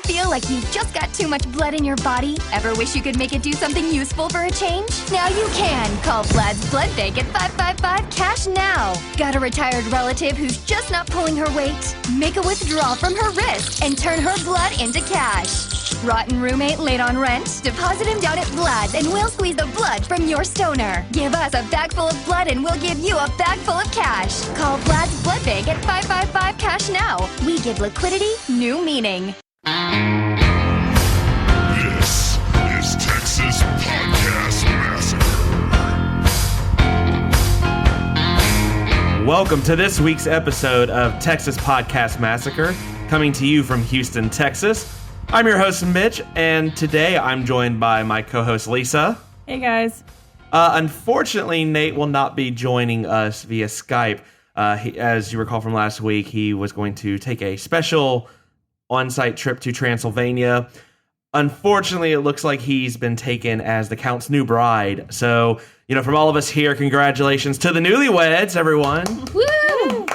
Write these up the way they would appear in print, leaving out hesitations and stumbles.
feel like you've just got too much blood in your body? Ever wish you could make it do something useful for a change? Now you can. Call Vlad's Blood Bank at 555-CASH now. Got a retired relative who's just not pulling her weight? Make a withdrawal from her wrist and turn her blood into cash. Rotten roommate late on rent? Deposit him down at Vlad's and we'll squeeze the blood from your stoner. Give us a bag full of blood and we'll give you a bag full of cash. Call Vlad's Blood Bank at 555-CASH now. We give liquidity new meaning. This is Texas Podcast Massacre. Welcome to this week's episode of Texas Podcast Massacre, coming to you from Houston, Texas. I'm your host, Mitch, and today I'm joined by my co-host, Lisa. Hey, guys. Unfortunately, Nate will not be joining us via Skype. As you recall from last week, he was going to take a special on-site trip to Transylvania. Unfortunately, it looks like he's been taken as the Count's new bride. So, from all of us here, congratulations to the newlyweds, everyone. Woo!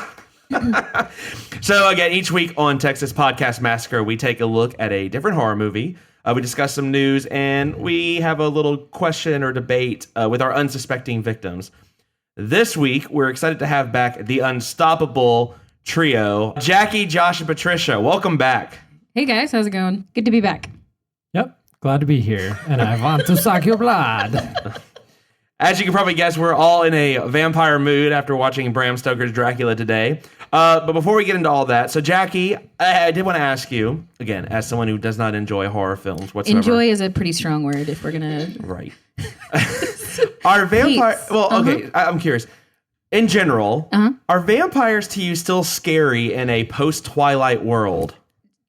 So again, each week on Texas Podcast Massacre, we take a look at a different horror movie. We discuss some news, and we have a little question or debate with our unsuspecting victims. This week, we're excited to have back the unstoppable trio, Jacqui, Josh, and Patricia. Welcome back. Hey, guys. How's it going? Good to be back. Yep, glad to be here, and I want to suck your blood. As you can probably guess, we're all in a vampire mood after watching Bram Stoker's Dracula today. But before we get into all that, so Jacqui, I did want to ask you, again, as someone who does not enjoy horror films whatsoever. Enjoy is a pretty strong word if we're going to... Right. Are vampires... Well, okay, I'm curious. In general, are vampires to you still scary in a post-Twilight world?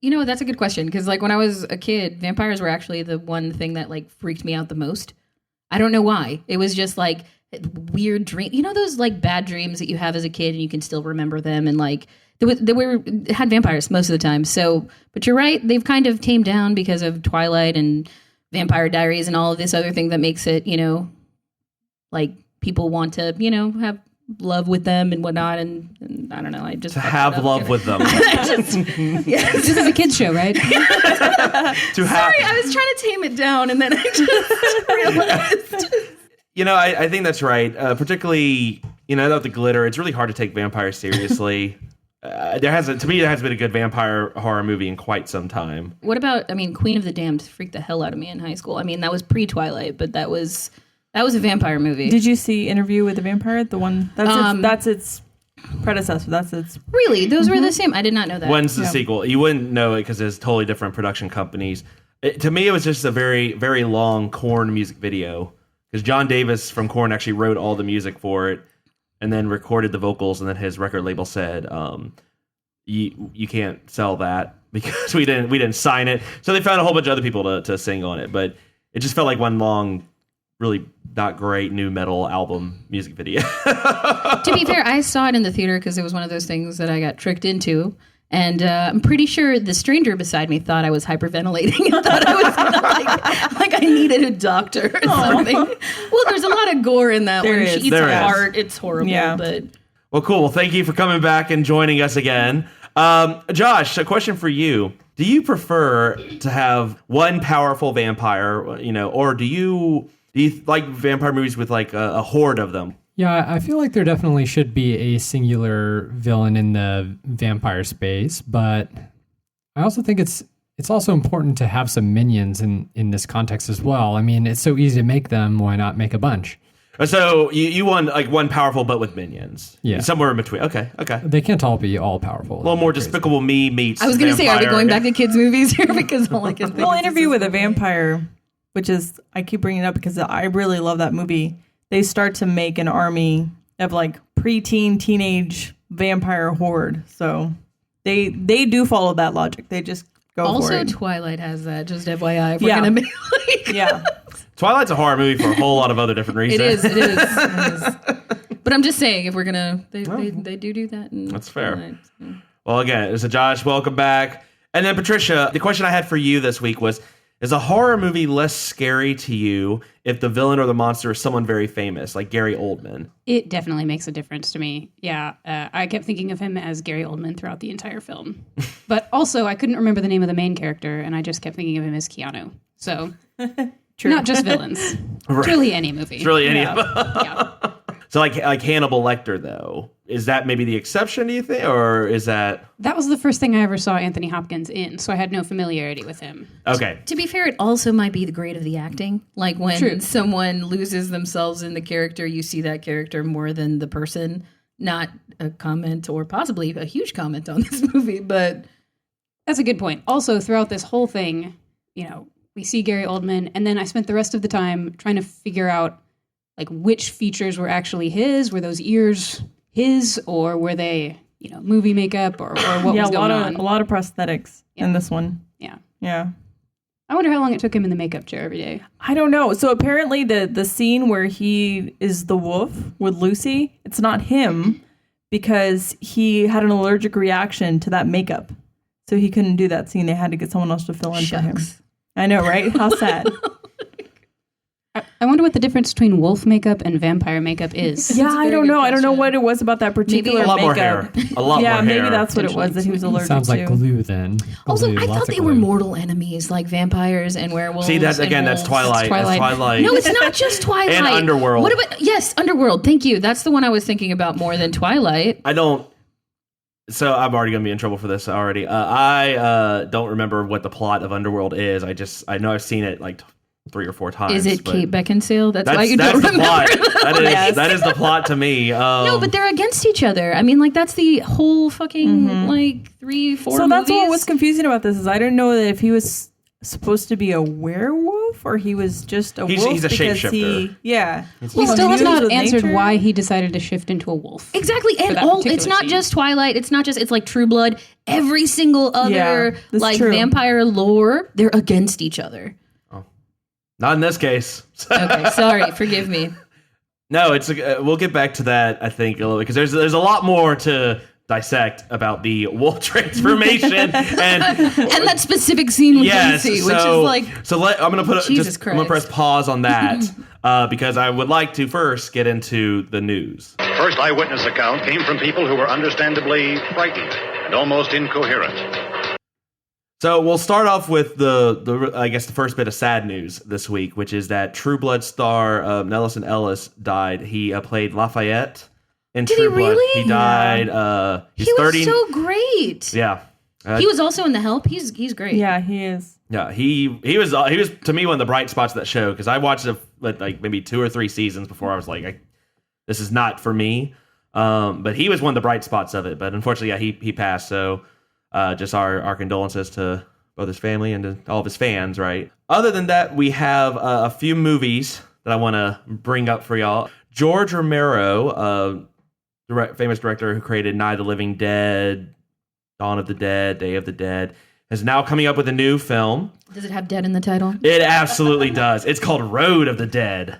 That's a good question, because when I was a kid, vampires were actually the one thing that freaked me out the most. I don't know why. It was just weird dream. Those bad dreams that you have as a kid and you can still remember them, and they had vampires most of the time. So, but you're right, they've kind of tamed down because of Twilight and Vampire Diaries and all of this other thing that makes it, people want to, have love with them and whatnot, and I don't know. I just to have love with them. This is a kids show, right? Sorry, I was trying to tame it down, and then I just realized. I think that's right. Particularly, without the glitter, it's really hard to take vampires seriously. There hasn't been a good vampire horror movie in quite some time. What about? Queen of the Damned freaked the hell out of me in high school. That was pre-Twilight, but that was a vampire movie. Did you see Interview with the Vampire? The one that's its predecessor. That's its really. Those were the same. I did not know that. When's the sequel? You wouldn't know it because it's totally different production companies. To me, it was just a very, very long Korn music video because John Davis from Korn actually wrote all the music for it and then recorded the vocals, and then his record label said, "You can't sell that because we didn't sign it." So they found a whole bunch of other people to sing on it, but it just felt like one long, really not great new metal album music video. To be fair, I saw it in the theater because it was one of those things that I got tricked into. And I'm pretty sure the stranger beside me thought I was hyperventilating and thought I was gonna, I needed a doctor or something. Well, there's a lot of gore in that one. She eats her heart. It's horrible. Yeah. But well, cool. Well, thank you for coming back and joining us again. Josh, a question for you. Do you prefer to have one powerful vampire, or do you like vampire movies with a horde of them? Yeah, I feel like there definitely should be a singular villain in the vampire space, but I also think it's also important to have some minions in this context as well. It's so easy to make them, why not make a bunch? So you want one powerful but with minions. Yeah. Somewhere in between. Okay. They can't all be all powerful. A little more Despicable Me meets I was going to say, are we going back to kids' movies here? Because all I can think is Interview with a Vampire, which is, I keep bringing it up because I really love that movie. They start to make an army of preteen, teenage vampire horde. So they do follow that logic. They just go for it. Also, Twilight has that, just FYI. If we're going to be yeah. Twilight's a horror movie for a whole lot of other different reasons. It is. But I'm just saying, if we're going to, they do that. That's fair. Twilight, so. Well, again, so Josh, welcome back. And then Patricia, the question I had for you this week was, Is a horror movie less scary to you if the villain or the monster is someone very famous, like Gary Oldman? It definitely makes a difference to me. Yeah, I kept thinking of him as Gary Oldman throughout the entire film. But also, I couldn't remember the name of the main character, and I just kept thinking of him as Keanu. So, not just villains. Right. It's really any movie. It's really any. Yeah. So like Hannibal Lecter, though, is that maybe the exception, do you think? Or is that... That was the first thing I ever saw Anthony Hopkins in, so I had no familiarity with him. Okay. To be fair, it also might be the grade of the acting. Like when someone loses themselves in the character, you see that character more than the person. Not a comment or possibly a huge comment on this movie, but... That's a good point. Also, throughout this whole thing, we see Gary Oldman, and then I spent the rest of the time trying to figure out like which features were actually his. Were those ears his, or were they, movie makeup, or what was going on? A lot of prosthetics in this one. Yeah. Yeah. I wonder how long it took him in the makeup chair every day. I don't know. So apparently the scene where he is the wolf with Lucy, it's not him because he had an allergic reaction to that makeup. So he couldn't do that scene. They had to get someone else to fill in for him. I know, right? How sad. I wonder what the difference between wolf makeup and vampire makeup is. Yeah, I don't know. I don't know what it was about that particular a lot makeup. more hair. A lot more hair. Yeah, maybe that's what it was that he was allergic to. Sounds like glue then. Also, Glue, I lots thought of they were glue. mortal enemies, like vampires and werewolves. See, that's and that's wolves. Twilight. That's Twilight. No, it's not just Twilight. And Underworld. What about Underworld? Thank you. That's the one I was thinking about more than Twilight. I don't. So I'm already going to be in trouble for this already. I don't remember what the plot of Underworld is. I know I've seen it like 3 or 4 times. Is it but Kate Beckinsale? That's why you that's don't the remember. plot. That is the plot to me. No, but they're against each other. I mean, like that's the whole fucking like 3, 4 So that's movies. what was confusing about this is I didn't know that if he was supposed to be a werewolf or he was just a wolf. He's a because shapeshifter. He still has not answered why he decided to shift into a wolf. Exactly, and that all particular it's not scene. just Twilight. It's like True Blood. Every single other that's like true. vampire lore, they're against each other. Not in this case. Okay, sorry, forgive me. No, it's we'll get back to that. I think a little bit because there's a lot more to dissect about the wolf transformation and that specific scene with Lucy, which is like I'm gonna put Jesus I'm gonna press Christ. pause on that because I would like to first get into the news. First eyewitness account came from people who were understandably frightened and almost incoherent. So we'll start off with the I guess the first bit of sad news this week, which is that True Blood star Nelson Ellis died. He played Lafayette in Did True he Blood. really? He died. He's he was 30. so great. Yeah. He was also in The Help. He's great. Yeah, he is. Yeah, he was to me one of the bright spots of that show because I watched it like maybe 2 or 3 seasons before I was like, this is not for me. But he was one of the bright spots of it. But unfortunately, yeah, he passed. So just our condolences to both his family and to all of his fans. Right. Other than that, we have a few movies that I want to bring up for y'all. George Romero, famous director who created Night of the Living Dead, Dawn of the Dead, Day of the Dead, is now coming up with a new film. Does it have dead in the title? It absolutely does. It's called Road of the Dead.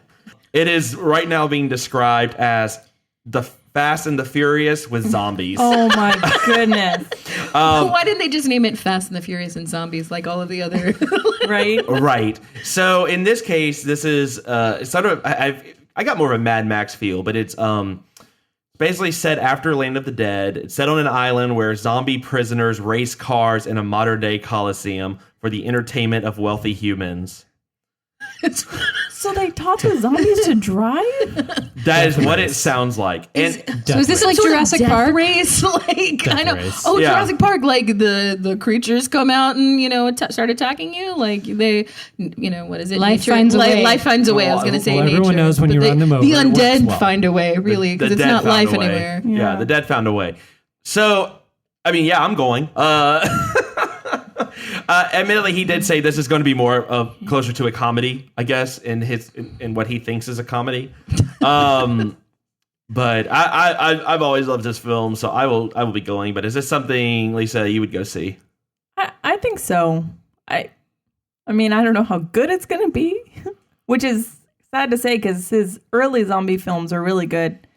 It is right now being described as the Fast and the Furious with zombies. Oh my goodness. Why didn't they just name it Fast and the Furious and Zombies like all of the other? Right? Right. So in this case, this is it's sort of I got more of a Mad Max feel, but it's basically set after Land of the Dead. It's set on an island where zombie prisoners race cars in a modern-day coliseum for the entertainment of wealthy humans. So they taught the zombies to drive? That is what it sounds like. And So is this like Sort of Jurassic death Park? race? Like Death I know. race. Oh, Yeah. Jurassic Park. Like the creatures come out and start attacking you. Like they, what is it? Life finds a way. Life finds a way. I was going to say Well, everyone nature. knows when But you run them over, The it works undead well. find a way, really, because it's dead not found life a way. anywhere. Yeah, the dead found a way. So, I mean, yeah, I'm going. Admittedly, he did say this is going to be more of closer to a comedy, I guess, in what he thinks is a comedy. But I've always loved this film, so I will be going. But is this something, Lisa, you would go see? I think so. I mean, I don't know how good it's going to be, which is sad to say because his early zombie films are really good.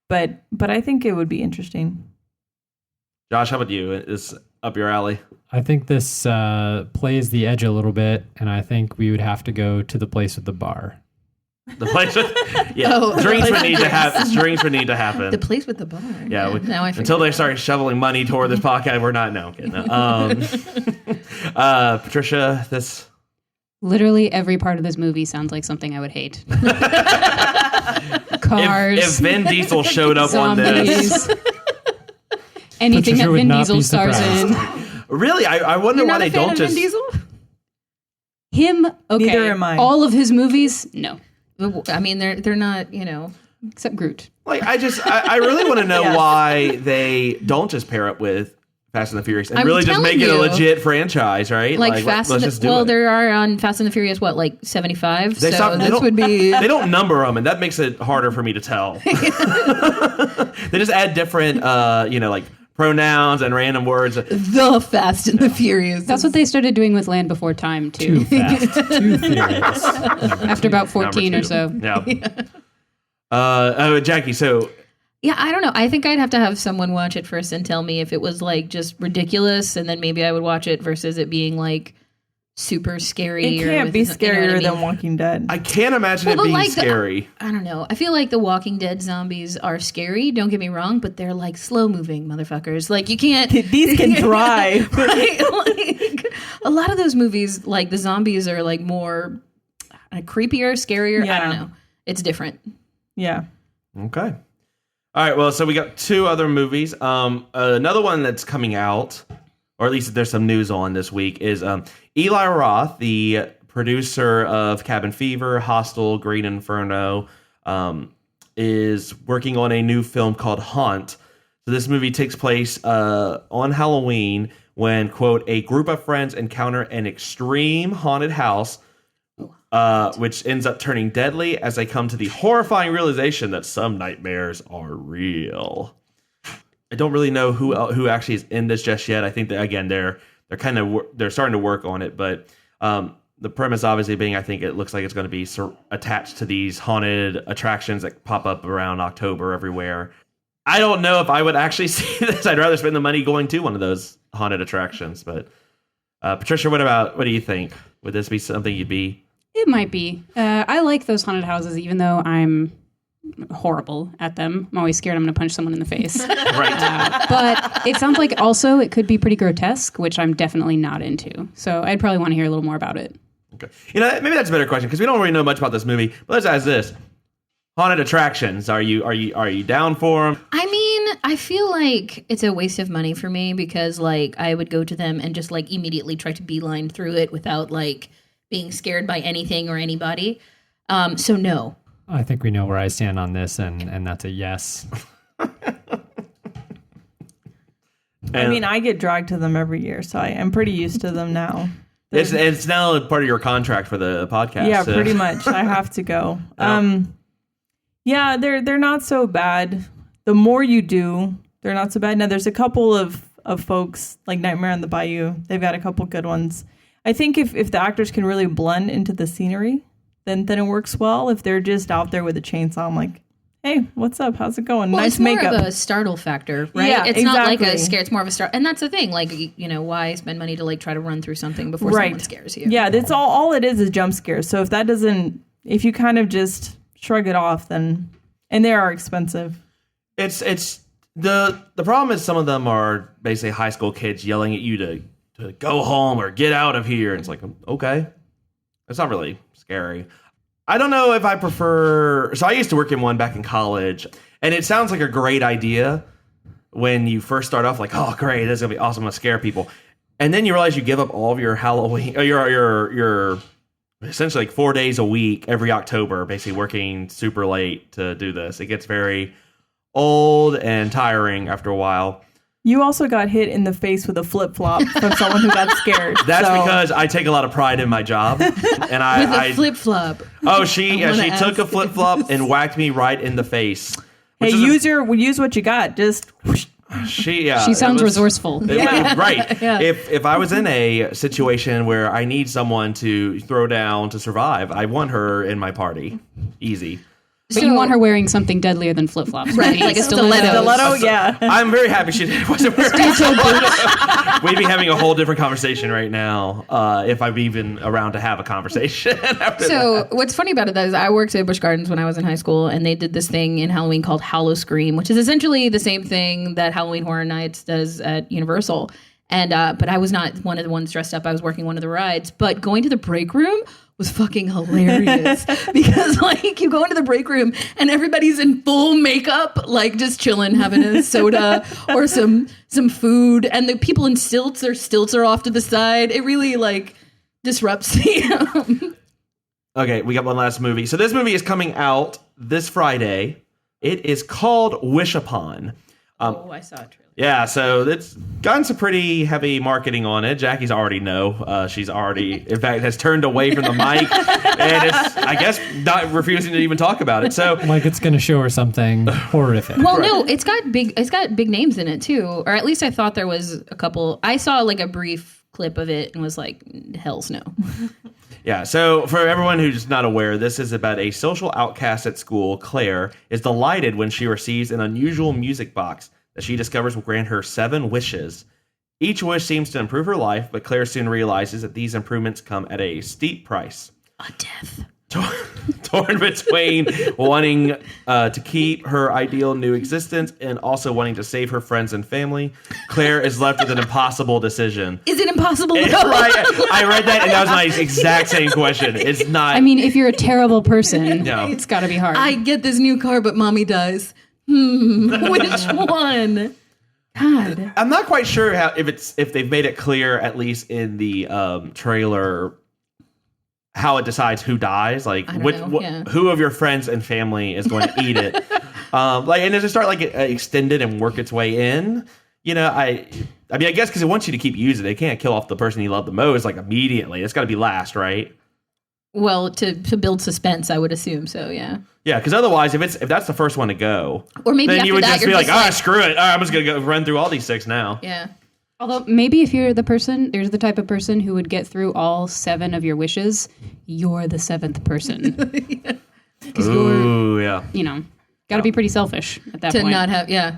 But I think it would be interesting. Josh, how about you? up your alley? I think this plays the edge a little bit, and I think we would have to go to the place with the bar. The place with drinks would need to happen. Drinks would need to happen. The place with the bar. Yeah. Now I Until they start shoveling money toward this podcast, we're not. No, I'm kidding. Patricia, this. Literally every part of this movie sounds like something I would hate. Cars. If Vin Diesel showed up on this. Anything Patricia that would Vin not Diesel be stars surprised. in. Really, I wonder why they don't just. Him, okay. Neither am I. All of his movies, no. I mean, they're not, Except Groot. Like, I really want to know why they don't just pair up with Fast and the Furious and I'm really just telling make it a you. legit franchise, right? like Fast let's and just do it. there are on Fast and the Furious, what, like 75? They This would be... They don't number them, and that makes it harder for me to tell. They just add different, like pronouns and random words. The Fast and the Furious. That's what they started doing with Land Before Time, too. Too fast. Too furious. After about 14 or so. Yeah. Jacqui, so... Yeah, I don't know. I think I'd have to have someone watch it first and tell me if it was like just ridiculous, and then maybe I would watch it versus it being like super scary. It can't be scarier than Walking Dead. I can't imagine it being scary. I don't know. I feel like the Walking Dead zombies are scary. Don't get me wrong, but they're like slow moving motherfuckers. Like you can't. These can thrive. Right? Like a lot of those movies, like the zombies are like more creepier, scarier. Yeah. I don't know. It's different. Yeah. Okay. All right, well, so we got two other movies. Another one that's coming out, or at least there's some news on this week, is Eli Roth, the producer of Cabin Fever, Hostel, Green Inferno, is working on a new film called Haunt. So this movie takes place on Halloween when, quote, a group of friends encounter an extreme haunted house which ends up turning deadly as they come to the horrifying realization that some nightmares are real. I don't really know who actually is in this just yet. I think that again they're starting to work on it, but the premise obviously being I think it looks like it's going to be attached to these haunted attractions that pop up around October everywhere. I don't know if I would actually see this. I'd rather spend the money going to one of those haunted attractions. But Patricia, what do you think? Would this be something you'd be? It might be. I like those haunted houses, even though I'm horrible at them. I'm always scared I'm going to punch someone in the face. Right. But it sounds like also it could be pretty grotesque, which I'm definitely not into. So I'd probably want to hear a little more about it. Okay. Maybe that's a better question because we don't really know much about this movie. But let's ask this: haunted attractions. Are you down for them? I mean, I feel like it's a waste of money for me because like I would go to them and just like immediately try to beeline through it without like being scared by anything or anybody. So no. I think we know where I stand on this, and that's a yes. I mean, I get dragged to them every year, so I'm pretty used to them now. It's now part of your contract for the podcast. Yeah, pretty much. I have to go. Yeah, they're not so bad. The more you do, they're not so bad. Now, there's a couple of folks like Nightmare on the Bayou. They've got a couple good ones. I think if the actors can really blend into the scenery, then it works well. If they're just out there with a chainsaw, I'm like, hey, what's up? How's it going? Well, nice it's more makeup. of a startle factor, right? Yeah, it's not like a exactly. scare. It's more of a start. And that's the thing. Like, why spend money to like try to run through something before someone scares you? Yeah, that's all it is jump scares. So if you kind of just shrug it off, then, and they are expensive. It's the problem is some of them are basically high school kids yelling at you to go home or get out of here. And it's like, okay, it's not really scary. I don't know if I prefer. So I used to work in one back in college, and it sounds like a great idea when you first start off. Like, oh, great, this is gonna be awesome. I'm gonna scare people, and then you realize you give up all of your Halloween, your essentially like 4 days a week every October, basically working super late to do this. It gets very old and tiring after a while. You also got hit in the face with a flip-flop from someone who got scared. That's because I take a lot of pride in my job. And With a flip-flop. Oh, she took a flip-flop and whacked me right in the face. Hey, use what you got. Just whoosh. She sounds resourceful. Right. Yeah. If I was in a situation where I need someone to throw down to survive, I want her in my party. Easy. But you want her wearing something deadlier than flip-flops. Right, like a stiletto. Stiletto, yeah. I'm very happy she wasn't wearing We'd be having a whole different conversation right now if I'm even around to have a conversation. After So that. what's funny about it is I worked at Busch Gardens when I was in high school, and they did this thing in Halloween called Hallow Scream, which is essentially the same thing that Halloween Horror Nights does at Universal. And but I was not one of the ones dressed up. I was working one of the rides. But going to the break room was fucking hilarious because like you go into the break room and everybody's in full makeup, like just chilling, having a soda or some food, and the people in stilts are off to the side. It really like disrupts the. Okay, we got one last movie. So this movie is coming out this Friday. It is called Wish Upon. I saw a trailer. Yeah, so it's gotten some pretty heavy marketing on it. Jackie's already know. She's already, in fact, has turned away from the mic and is, I guess, not refusing to even talk about it. So, Like it's going to show her something horrific. Well, no, it's got big names in it too, or at least I thought there was a couple. I saw like a brief clip of it and was like, hell's no. yeah, so for everyone who's not aware, this is about a social outcast at school. Claire is delighted when she receives an unusual music box that she discovers will grant her 7 wishes. Each wish seems to improve her life, but Claire soon realizes that these improvements come at a steep price. A death. Torn between wanting to keep her ideal new existence and also wanting to save her friends and family, Claire is left with an impossible decision. Is it impossible? Right. I read that, and that was my exact same question. It's not. I mean, if you're a terrible person, No. it's got to be hard. I get this new car, but mommy dies. Which one? God. I'm not quite sure if they've made it clear, at least in the trailer, how it decides who dies. Like, I don't know, yeah. who of your friends and family is going to eat it? And does it start like extend it and work its way in? You know, I mean, I guess because it wants you to keep using it. It can't kill off the person you love the most like immediately. It's got to be last, right? Well, to build suspense, I would assume so. Yeah. Yeah, because otherwise, if that's the first one to go, Or maybe then after you would that, just you're be like, just like, screw it. All right, I'm just gonna go run through all these 6 now. Yeah. Although maybe if you're the type of person who would get through all 7 of your wishes, you're the 7th person. Because Ooh, yeah. got to be pretty selfish at that To point. not have, yeah.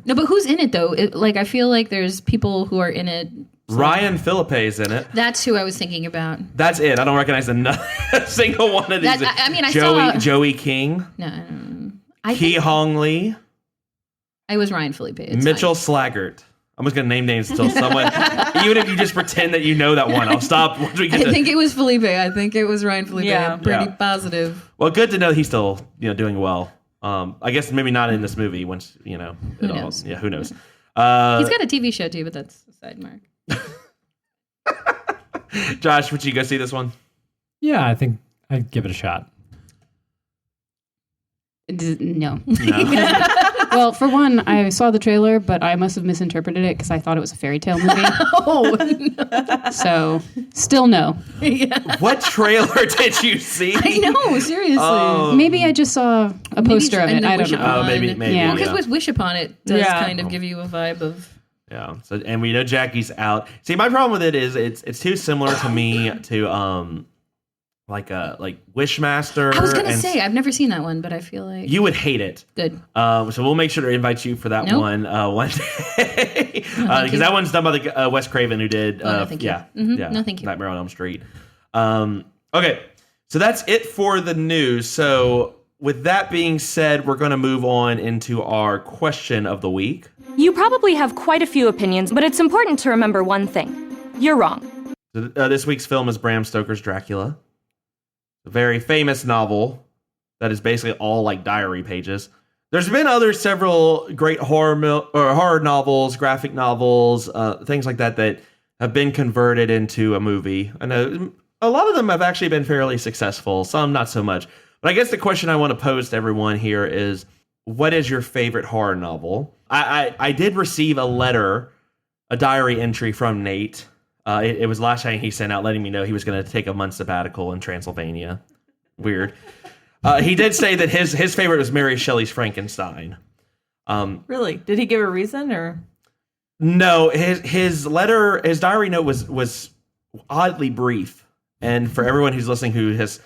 No, but who's in it though? I feel like there's people who are in it. Ryan Phillippe's in it. That's who I was thinking about. That's it. I don't recognize a single one of these. I saw Joey King, Ki Hong Lee, I was Ryan Felipe. It's Mitchell Slaggart. I'm just gonna name names until someone. Even if you just pretend that you know that one, I'll stop. Once we get I think it was Felipe. I think it was Ryan Felipe. Yeah. I'm pretty Yeah. positive. Well, good to know he's still doing well. I guess maybe not in this movie. Once Who knows? Yeah, who knows? He's got a TV show too, but that's a side mark. Josh, would you go see this one? Yeah, I think I'd give it a shot. No. No. Well, for one, I saw the trailer, but I must have misinterpreted it because I thought it was a fairy tale movie. Oh, no. So, still no. What trailer did you see? I know, seriously. Maybe I just saw a poster of it. I don't know. Oh, maybe. Yeah. Because Yeah. with Wish Upon it does Yeah. kind of give you a vibe of. Yeah. So, and we know Jackie's out. See, my problem with it is it's too similar to me to like Wishmaster. I was gonna and say I've never seen that one, but I feel like you would hate it. good. So we'll make sure to invite you for that Nope. one day because you. that one's done by the Wes Craven who did. Oh, no, thank you. Yeah, Mhm. yeah. No, thank you. Nightmare on Elm Street. Okay, so that's it for the news. So with that being said, we're going to move on into our question of the week. You probably have quite a few opinions, but it's important to remember one thing. You're wrong. So, this week's film is Bram Stoker's Dracula, a very famous novel that is basically all like diary pages. There's been several great horror novels, graphic novels, things like that have been converted into a movie. I know a lot of them have actually been fairly successful, some not so much. But I guess the question I want to pose to everyone here is, what is your favorite horror novel? I did receive a diary entry from Nate. It was last night he sent out letting me know he was going to take a month sabbatical in Transylvania. Weird. He did say that his favorite was Mary Shelley's Frankenstein. Really? Did he give a reason or? No, his diary note was oddly brief. And for everyone who's listening who has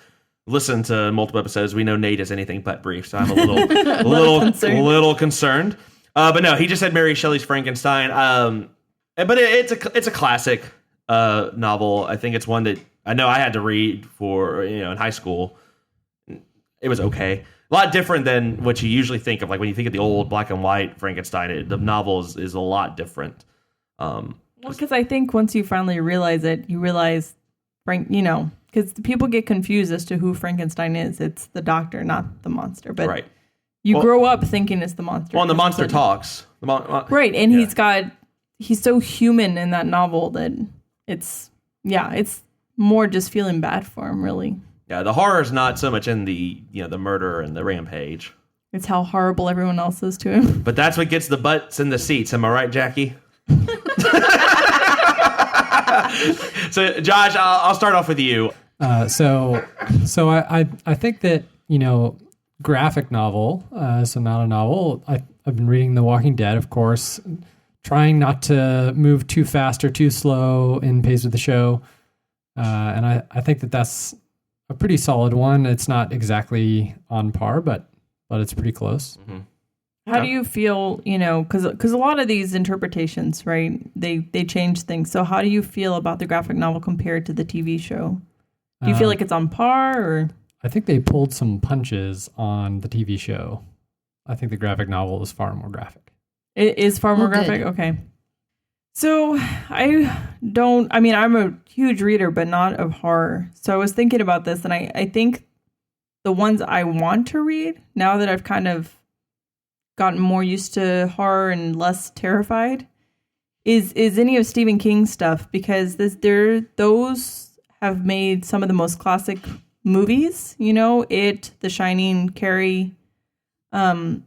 listened to multiple episodes. We know Nate is anything but brief, so I'm a little concerned. But no, he just said Mary Shelley's Frankenstein. But it's a classic novel. I think it's one that I know I had to read for in high school. It was okay. A lot different than what you usually think of. Like when you think of the old black and white Frankenstein, the novel is a lot different. Because I think once you finally realize it, you realize, because people get confused as to who Frankenstein is. It's the doctor, not the monster. But right. You grow up thinking it's the monster. Well, and the monster talks. Right, and he's so human in that novel that it's more just feeling bad for him, really. Yeah, the horror is not so much in the the murder and the rampage. It's how horrible everyone else is to him. But that's what gets the butts in the seats. Am I right, Jacqui? So, Josh, I'll start off with you. So I think that graphic novel, so not a novel. I've been reading The Walking Dead, of course, trying not to move too fast or too slow in pace with the show, and I think that's a pretty solid one. It's not exactly on par, but it's pretty close. Mm-hmm. How do you feel, because a lot of these interpretations, right, they change things. So how do you feel about the graphic novel compared to the TV show? Do you feel like it's on par, or? I think they pulled some punches on the TV show. I think the graphic novel is far more graphic. It is far more graphic? Good. Okay. So I'm a huge reader, but not of horror. So I was thinking about this, and I think the ones I want to read, now that I've kind of gotten more used to horror and less terrified, is any of Stephen King's stuff, because those have made some of the most classic movies. It, The Shining, Carrie, and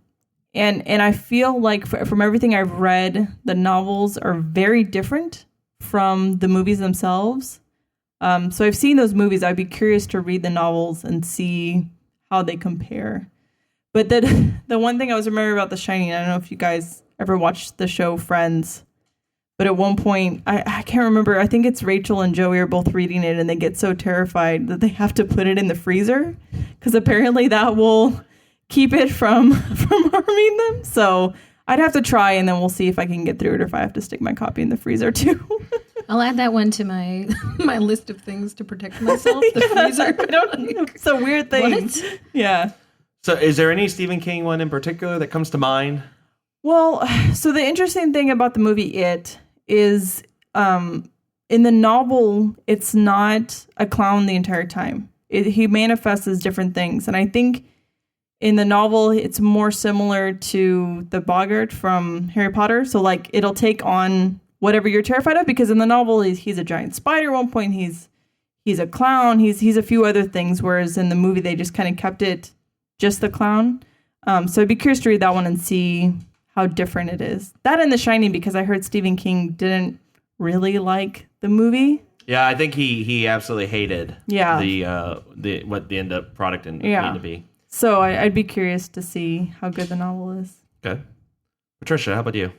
I feel like from everything I've read, the novels are very different from the movies themselves. So I've seen those movies. I'd be curious to read the novels and see how they compare. But the one thing I was remembering about The Shining, I don't know if you guys ever watched the show Friends, but at one point, I can't remember, I think it's Rachel and Joey are both reading it, and they get so terrified that they have to put it in the freezer, because apparently that will keep it from harming them. So I'd have to try, and then we'll see if I can get through it, or if I have to stick my copy in the freezer too. I'll add that one to my list of things to protect myself. The freezer. It's a weird thing. What? Yeah. So is there any Stephen King one in particular that comes to mind? Well, so the interesting thing about the movie It is, in the novel, it's not a clown the entire time. He manifests as different things. And I think in the novel, it's more similar to the Boggart from Harry Potter. So like it'll take on whatever you're terrified of, because in the novel, he's a giant spider. At one point, he's a clown. He's a few other things. Whereas in the movie, they just kind of kept it just the clown. So I'd be curious to read that one and see how different it is. That and The Shining, because I heard Stephen King didn't really like the movie. Yeah, I think he absolutely hated the what the end up product ended to be. So I'd be curious to see how good the novel is. Okay. Patricia, how about you?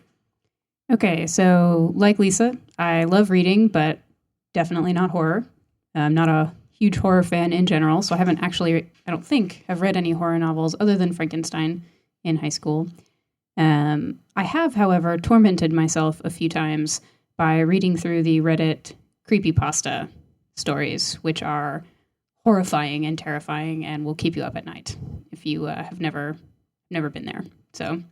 Okay, so like Lisa, I love reading, but definitely not horror. I'm not a huge horror fan in general, so I haven't actually, I don't think, have read any horror novels other than Frankenstein in high school. I have, however, tormented myself a few times by reading through the Reddit creepypasta stories, which are horrifying and terrifying and will keep you up at night if you have never been there. So,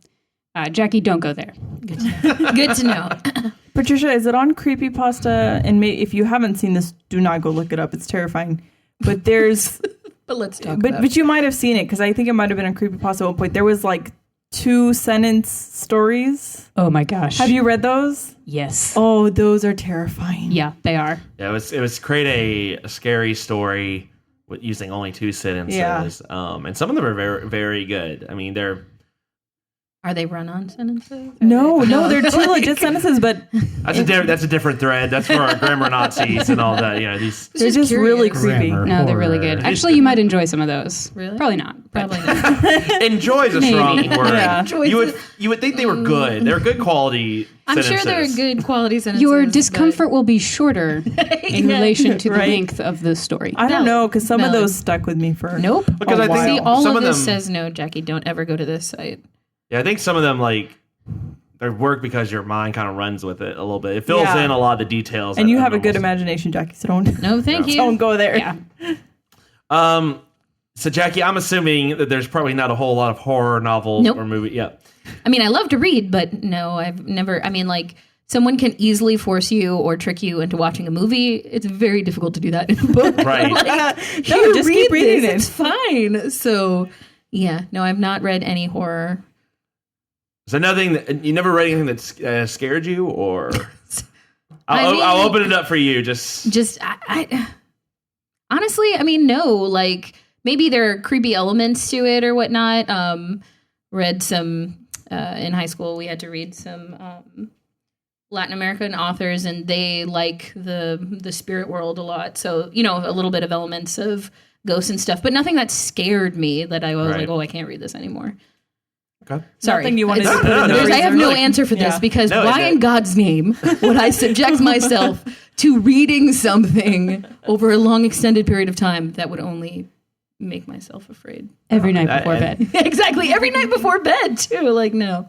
Jacqui, don't go there. Good to know. Patricia, is it on creepypasta? And if you haven't seen this, do not go look it up. It's terrifying. But there's... But let's talk about it. But you might have seen it, because I think it might have been on creepypasta at one point. There was like 2-sentence stories. Oh my gosh. Have you read those? Yes. Oh, those are terrifying. Yeah, they are. Yeah, it was create a scary story with using only 2 sentences. Yeah. And some of them are very, very good. I mean, they're Are they run-on sentences? No, they're two legit sentences, but That's a different thread. That's for our grammar Nazis and all that. You know, these. they're just really creepy. Grammar No, they're really good. horror. Actually, you might enjoy some of those. Really? Probably not. but- Probably not. Enjoy is a strong word. Yeah. You would think they were good. They're good quality. I'm sure sentences. they're good quality sentences. Your but- discomfort will be shorter in relation to the Right. length of the story. I don't know, because some of No. those stuck with me for Nope. Because I think See, all some of of this them. says no, Jacqui. Don't ever go to this site. Yeah, I think some of them they work because your mind kind of runs with it a little bit. It fills Yeah. in a lot of the details. And that you a have a good normal- imagination, Jacqui, so don't No, thank you. don't go there. Yeah. So Jacqui, I'm assuming that there's probably not a whole lot of horror novels Nope. or movie. Yeah. I mean, I love to read, but no, I've never. I mean, like, someone can easily force you or trick you into watching a movie. It's very difficult to do that in a book. Right. No, You just read keep reading this, it. It's fine. So, yeah, no, I've not read any horror. So nothing. You never read anything that scared you, or I mean- I'll open it up for you. Just I honestly, I mean, no, like maybe there are creepy elements to it or whatnot. Read some in high school. We had to read some Latin American authors, and they like the spirit world a lot. So a little bit of elements of ghosts and stuff, but nothing that scared me that I was Right. like, oh, I can't read this anymore. okay. Sorry, Nothing you wanted It's- to put in the no, I have freezer. no answer for this Yeah. because No, why in God's name would I subject myself to reading something over a long extended period of time that would only make myself afraid? Every night before and- bed. Exactly. Every night before bed too. Like, no.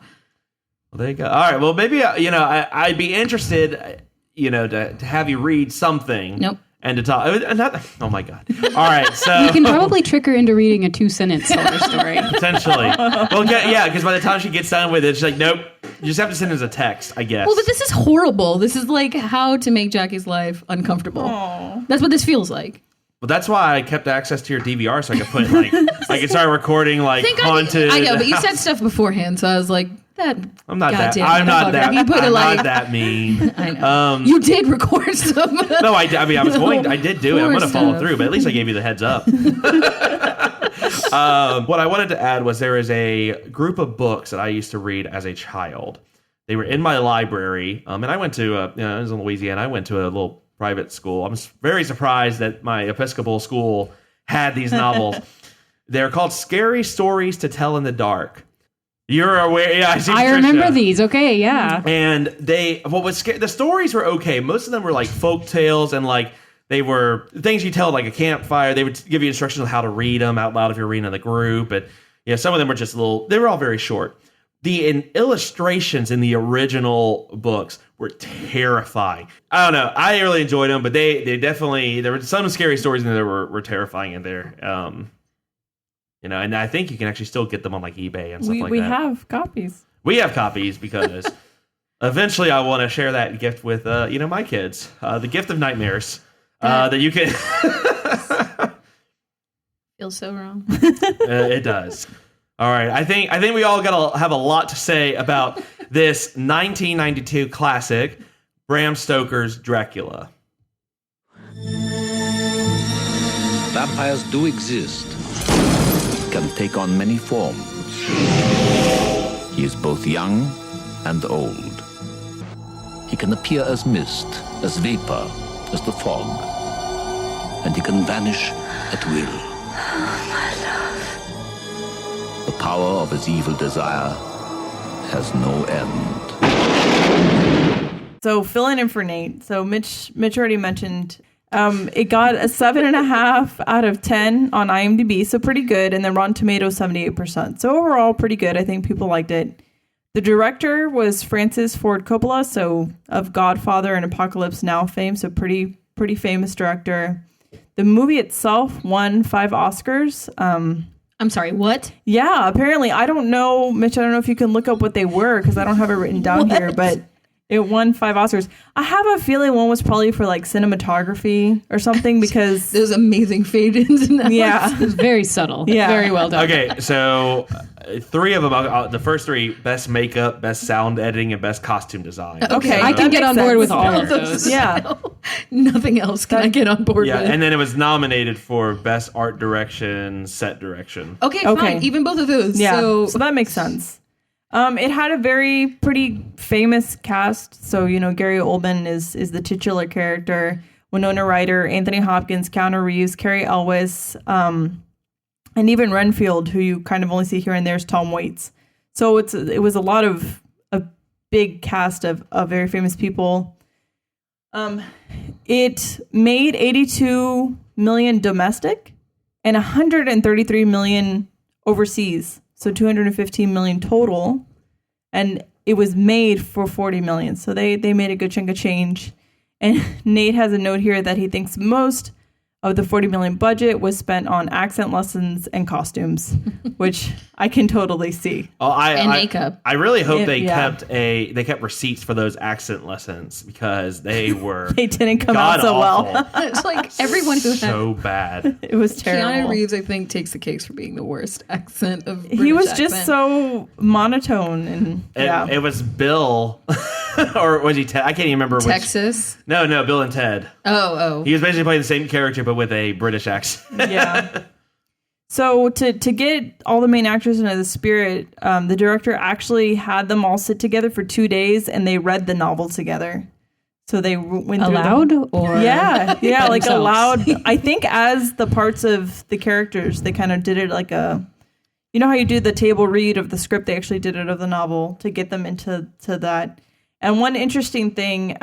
Well, there you go. All right. Well, maybe I'd be interested, to have you read something. Nope. And to talk. Oh my God. All right. So You can probably trick her into reading a 2-sentence horror story. potentially. Well, yeah, because by the time she gets done with it, she's like, nope. You just have to send it as a text, I guess. Well, but this is horrible. This is like how to make Jacqui's life uncomfortable. That's what this feels like. Well, that's why I kept access to your DVR so I could put I could start recording haunted. I know, but you said stuff beforehand, so I was like, I'm not that. goddamn I'm not motherfucker. that. You put it I'm like not that mean. I know. You did record some. No, I mean, I was going. I did do it. I'm going to follow stuff. through, but at least I gave you the heads up. What I wanted to add was there is a group of books that I used to read as a child. They were in my library, and I went to. I was in Louisiana. I went to a little private school. I was very surprised that my Episcopal school had these novels. They're called Scary Stories to Tell in the Dark. You're aware? Yeah, I see. I Patricia. remember these. Okay, yeah. And the stories were okay. Most of them were like folk tales and like they were things you tell at like a campfire. They would give you instructions on how to read them out loud if you're reading in the group. And some of them were just they were all very short. The illustrations in the original books were terrifying. I don't know. I really enjoyed them, but they definitely, there were some scary stories in there that were terrifying in there. And I think you can actually still get them on like eBay and stuff like that. We have copies. We have copies because eventually I want to share that gift with, my kids. The gift of nightmares that you can. Feels so wrong. It does. All right. I think we all got to have a lot to say about this 1992 classic, Bram Stoker's Dracula. Vampires do exist. Can take on many forms. He is both young and old. He can appear as mist, as vapor, as the fog. And he can vanish at will. The power of his evil desire has no end. So filling in for Nate. So Mitch already mentioned it got a 7.5 out of 10 on IMDb, so pretty good. And then Rotten Tomatoes 78%. So overall, pretty good. I think people liked it. The director was Francis Ford Coppola, so of Godfather and Apocalypse Now fame, so pretty famous director. The movie itself won 5 Oscars. I'm sorry, what? Yeah, apparently. I don't know, Mitch, I don't know if you can look up what they were because I don't have it written down here, but it won 5 Oscars. I have a feeling one was probably for like cinematography or something because Those amazing fade-ins in that yeah. It was very subtle. Yeah. Very well done. Okay, so 3 of them, the first 3, best makeup, best sound editing, and best costume design. Okay, I can that get makes on board sense. with all of those. Yeah. Nothing else can I get on board Yeah, with. and then it was nominated for best art direction, set direction. Okay, Okay. fine. Even both of those. Yeah. So So that makes sense. It had a pretty famous cast. So, Gary Oldman is the titular character. Winona Ryder, Anthony Hopkins, Keanu Reeves, Carrie Elwes, and even Renfield, who you kind of only see here and there, is Tom Waits. So it was a lot of a big cast of very famous people. It made 82 million domestic and 133 million overseas. So 215 million total. And it was made for 40 million. So they made a good chunk of change. And Nate has a note here that he thinks most of the 40 million budget was spent on accent lessons and costumes, which I can totally see. Oh, and makeup. I really hope they kept receipts for those accent lessons, because they were they didn't come out so well. It's like everyone who so bad. It was terrible. Keanu Reeves, I think, takes the case for being the worst accent of British he was accent. just so monotone, and It was Bill, or was he Ted? I can't even remember. Texas? No, Bill and Ted. Oh. He was basically playing the same character, but with a British accent. Yeah. So to get all the main actors into the spirit, the director actually had them all sit together for 2 days, and they read the novel together. So they went aloud, or yeah, like aloud. I think as the parts of the characters, they kind of did it like you know how you do the table read of the script. They actually did it of the novel to get them into that. And one interesting thing,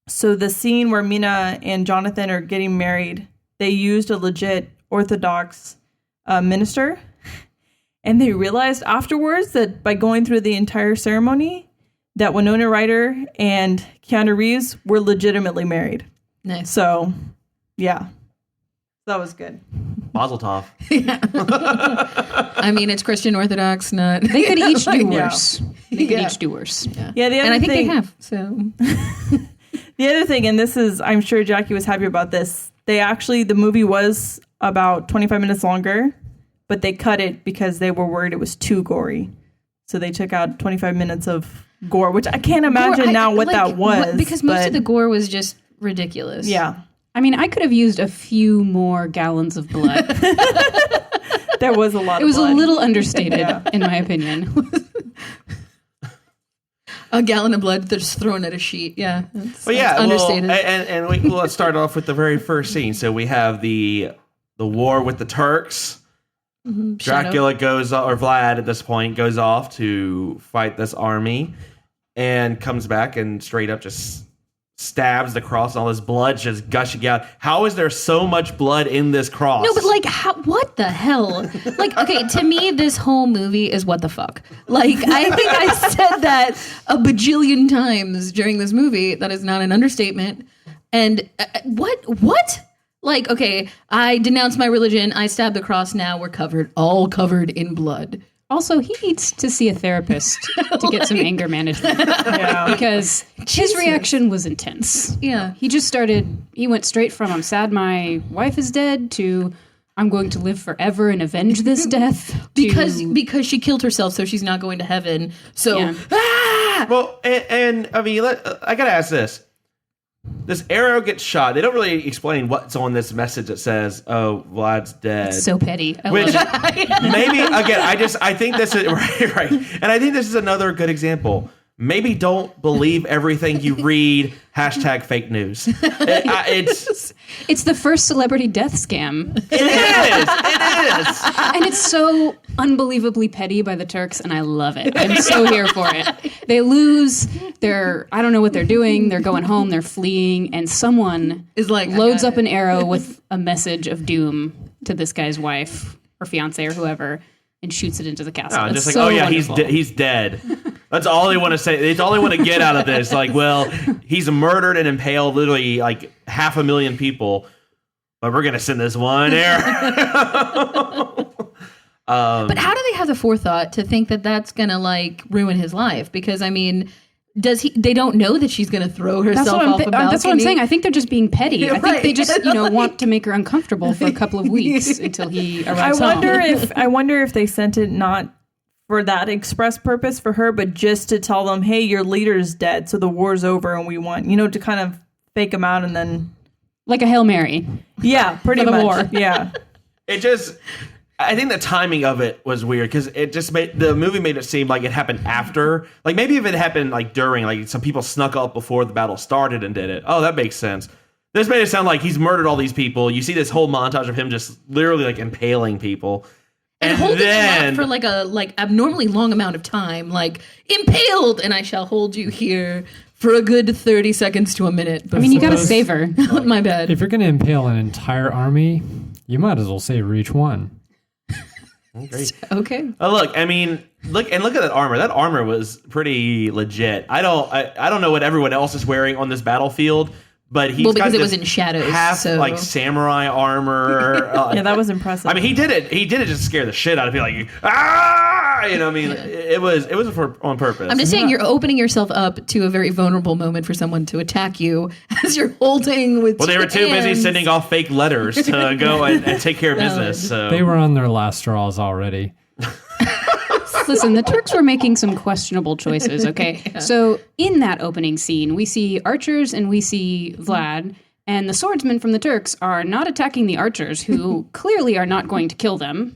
so the scene where Mina and Jonathan are getting married, they used a legit Orthodox minister, and they realized afterwards that by going through the entire ceremony, that Winona Ryder and Keanu Reeves were legitimately married. Nice. So, yeah, that was good. Mazel tov. I mean, it's Christian Orthodox, not. They could each do worse. Yeah. They could each do worse. Yeah, the other and I think thing, they have. So the other thing, and this is, I'm sure Jacqui was happy about this. The movie was about 25 minutes longer, but they cut it because they were worried it was too gory. So they took out 25 minutes of gore, which I can't imagine that was. Because most of the gore was just ridiculous. Yeah. I mean, I could have used a few more gallons of blood. There was a lot It was of blood. a little understated, in my opinion. A gallon of blood just thrown at a sheet. Yeah. It's understated. understated. Let's start off with the very first scene. So we have the war with the Turks. Mm-hmm. Dracula Vlad at this point goes off to fight this army and comes back and straight up just stabs the cross, and all this blood just gushing out. How is there so much blood in this cross? No, but what the hell? Like, okay, to me, this whole movie is what the fuck. Like, I think I said that a bajillion times during this movie. That is not an understatement. And what? Like, okay, I denounce my religion. I stab the cross. Now we're all covered in blood. Also, he needs to see a therapist to get some anger management. Because his reaction was intense. Yeah. He went straight from I'm sad my wife is dead to I'm going to live forever and avenge this death. Because she killed herself, so she's not going to heaven. So, Well, and I mean, I gotta ask this. This arrow gets shot. They don't really explain what's on this message that says, "Oh, Vlad's dead." It's so petty. Which maybe again, I think this is right, and I think this is another good example. Maybe don't believe everything you read. #fake news. It's the first celebrity death scam. It is. And it's so unbelievably petty by the Turks, and I love it. I'm so here for it. They lose. I don't know what they're doing. They're going home. They're fleeing, and someone loads up an arrow with a message of doom to this guy's wife or fiance or whoever, and shoots it into the castle. Just like, wonderful. he's dead. That's all they want to say. It's all they want to get out of this. Like, well, he's murdered and impaled literally like 500,000 people, but we're going to send this one arrow. But how do they have the forethought to think that that's going to like ruin his life? Because I mean, they don't know that she's going to throw herself off a balcony? That's what I'm saying. I think they're just being petty. I think they just, want to make her uncomfortable for a couple of weeks until he arrives home. I wonder if they sent it not for that express purpose for her, but just to tell them, hey, your leader's dead, so the war's over, and we want, to kind of fake them out and then... Like a Hail Mary. Yeah, pretty much. War. Yeah. It just... I think the timing of it was weird because it just the movie made it seem like it happened after. Like maybe if it happened like during, like some people snuck up before the battle started and did it. Oh, that makes sense. This made it sound like he's murdered all these people. You see this whole montage of him just literally like impaling people. And holding them up for like a abnormally long amount of time, like impaled, and I shall hold you here for a good 30 seconds to a minute. I mean, you gotta save her. My bad. If you're going to impale an entire army, you might as well save each one. Great. Okay. Look, I mean, look at that armor. That armor was pretty legit. I don't know what everyone else is wearing on this battlefield, but he's because got it was in shadows, half like samurai armor. Yeah, that was impressive. I mean, he did it just to scare the shit out of people. Like, ah, you know, I mean, it was on purpose. I'm just saying, you're opening yourself up to a very vulnerable moment for someone to attack you as you're holding with. Well, they were too busy sending off fake letters to go and take care of business. So They were on their last straws already. Listen, the Turks were making some questionable choices, okay? Yeah. So in that opening scene, we see archers and we see Vlad, and the swordsmen from the Turks are not attacking the archers, who clearly are not going to kill them,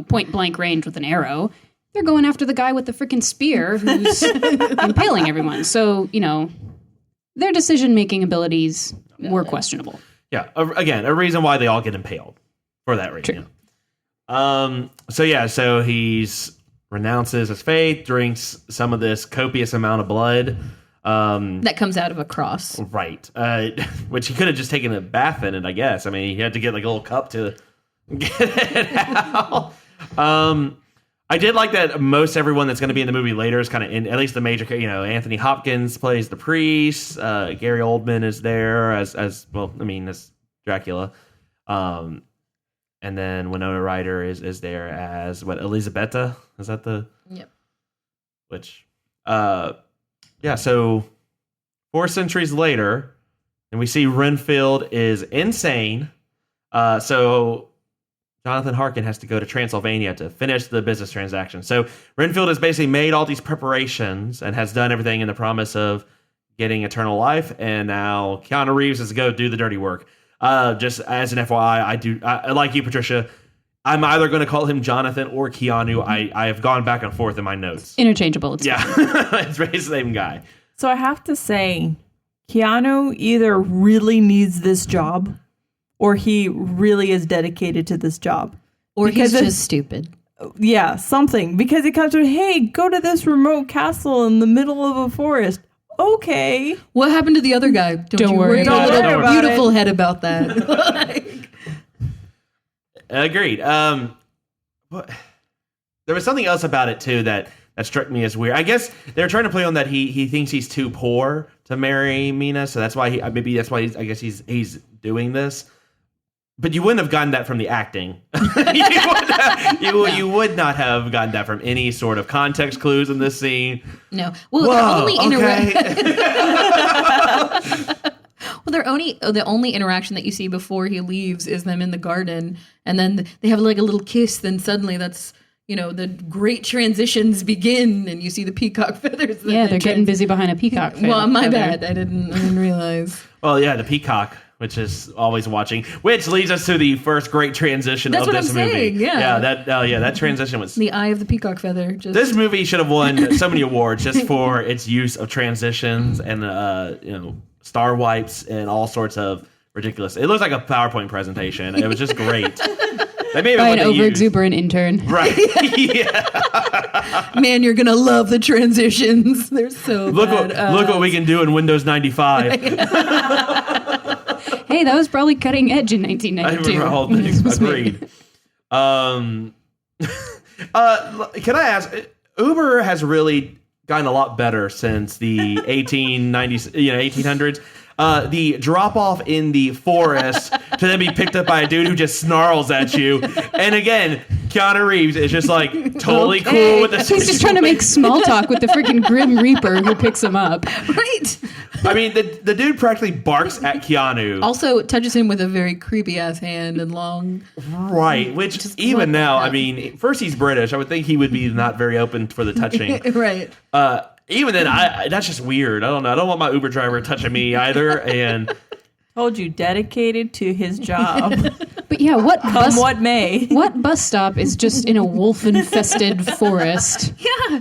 point blank range with an arrow. They're going after the guy with the freaking spear who's impaling everyone. So, their decision-making abilities were questionable. Yeah, again, a reason why they all get impaled for that reason. So he's renounces his faith, drinks some of this copious amount of blood that comes out of a cross, right? Which he could have just taken a bath in it, I guess. I mean, he had to get like a little cup to get it out. I did like that most everyone that's going to be in the movie later is kind of in, at least the major. Anthony Hopkins plays the priest. Gary Oldman is there as well. I mean, as Dracula. And then Winona Ryder is there as Elisabetta? Is that the? Yep. Which, so 4 centuries later, and we see Renfield is insane. So Jonathan Harkin has to go to Transylvania to finish the business transaction. So Renfield has basically made all these preparations and has done everything in the promise of getting eternal life. And now Keanu Reeves has to go do the dirty work. Just as an FYI, I like you, Patricia. I'm either going to call him Jonathan or Keanu. I have gone back and forth in my notes. Interchangeable. It's the same guy. So I have to say, Keanu either really needs this job or he really is dedicated to this job. Or he's just stupid. Yeah, something. Because it comes to, hey, go to this remote castle in the middle of a forest. Okay. What happened to the other guy? Don't worry about it. Don't beautiful head about that. Agreed. There was something else about it too that struck me as weird. I guess they're trying to play on that he thinks he's too poor to marry Mina, so that's why he's doing this. But you wouldn't have gotten that from the acting. You would not have gotten that from any sort of context clues in this scene. No. Well, the only interaction that you see before he leaves is them in the garden, and then they have like a little kiss. Then suddenly that's the great transitions begin, and you see the peacock feathers. Yeah, they're getting busy behind a peacock. Well, my bad. I didn't realize. Well, yeah, the peacock, which is always watching, which leads us to the first great transition of this movie. Saying, yeah. That transition was the eye of the peacock feather. This movie should have won so many awards just for its use of transitions and star wipes and all sorts of ridiculous. It looks like a PowerPoint presentation. It was just great. By an over-exuberant intern. Right. Yeah. Man, you're going to love the transitions. They're so bad. Look what we can do in Windows 95. Hey, that was probably cutting edge in 1992. I remember all things. Agreed. Can I ask, Uber has really gotten a lot better since the 1800s. The drop off in the forest to then be picked up by a dude who just snarls at you. And again, Keanu Reeves is just like totally cool with the situation. He's just trying to make small talk with the freaking Grim Reaper who picks him up. Right. I mean, the dude practically barks at Keanu. Also touches him with a very creepy ass hand and long. Right. Which even now, I mean, first he's British. I would think he would be not very open for the touching. Right. Even then, that's just weird. I don't know. I don't want my Uber driver touching me either. And told you, dedicated to his job. But yeah, what may. What bus stop is just in a wolf-infested forest? Yeah.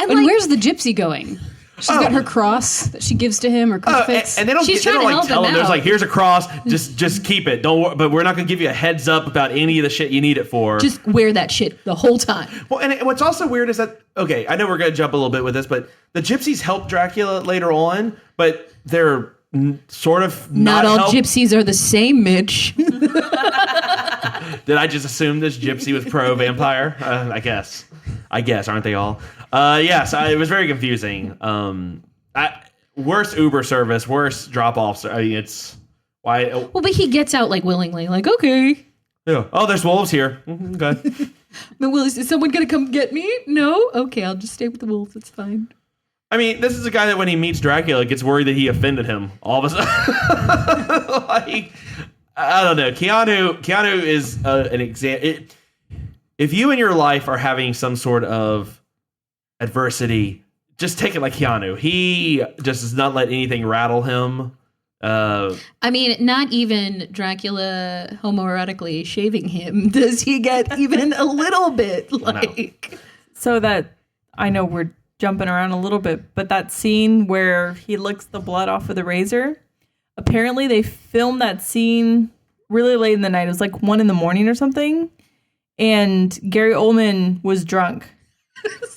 And where's the gypsy going? She's got her cross that she gives to him, or crucifix. And they don't, She's they don't trying to like help tell him him. There's out. like, here's a cross. Just keep it. Don't. But we're not going to give you a heads up about any of the shit you need it for. Just wear that shit the whole time. Well, and what's also weird is that, okay, I know we're going to jump a little bit with this, but the gypsies help Dracula later on, but they're sort of Not all help. gypsies are the same, Mitch. Did I just assume this gypsy was pro-vampire? I guess, aren't they all? Yes, it was very confusing. Worst Uber service, worst drop-offs. I mean, it's... why? Well, but he gets out like willingly, like, okay. Yeah. Oh, there's wolves here. Okay. But is someone going to come get me? No? Okay, I'll just stay with the wolves. It's fine. I mean, this is a guy that when he meets Dracula gets worried that he offended him all of a sudden. Like, I don't know. Keanu is an example. If you in your life are having some sort of adversity, just take it like Keanu. He just does not let anything rattle him. I mean, not even Dracula homoerotically shaving him does he get even a little bit like. No. So that, I know we're jumping around a little bit, but that scene where he licks the blood off with a razor, apparently they filmed that scene really late in the night. It was like 1 a.m. or something. And Gary Oldman was drunk.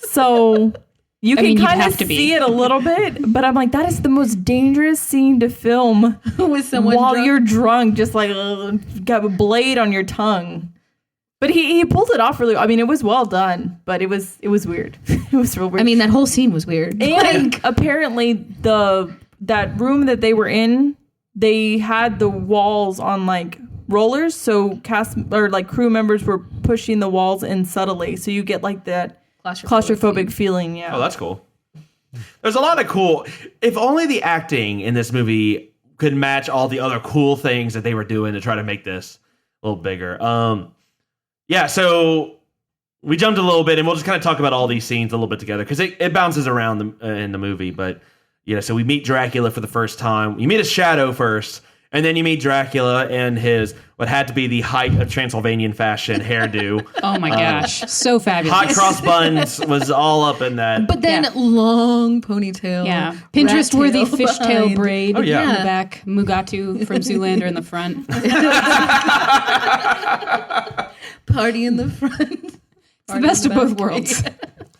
So you can kind of see it a little bit, but I'm like, that is the most dangerous scene to film with someone while drunk. you're drunk, just like got a blade on your tongue. But he pulled it off really. I mean, it was well done, but it was weird. It was real weird. I mean, that whole scene was weird. And apparently that room that they were in, they had the walls on like rollers, so cast or like crew members were pushing the walls in subtly, so you get like that claustrophobic feeling. Yeah. Oh, that's cool. There's a lot of cool. If only the acting in this movie could match all the other cool things that they were doing to try to make this a little bigger. Yeah, so we jumped a little bit, and we'll just kind of talk about all these scenes a little bit together because it bounces around in the movie. But so we meet Dracula for the first time. You meet his shadow first, and then you meet Dracula and his what had to be the height of Transylvanian fashion hairdo. Oh my gosh, so fabulous! Hot cross buns was all up in that. But then long ponytail. Yeah, Pinterest-worthy fishtail behind. braid Oh, yeah. in the back, Mugatu from Zoolander in the front. Party in the front. It's the best of both worlds.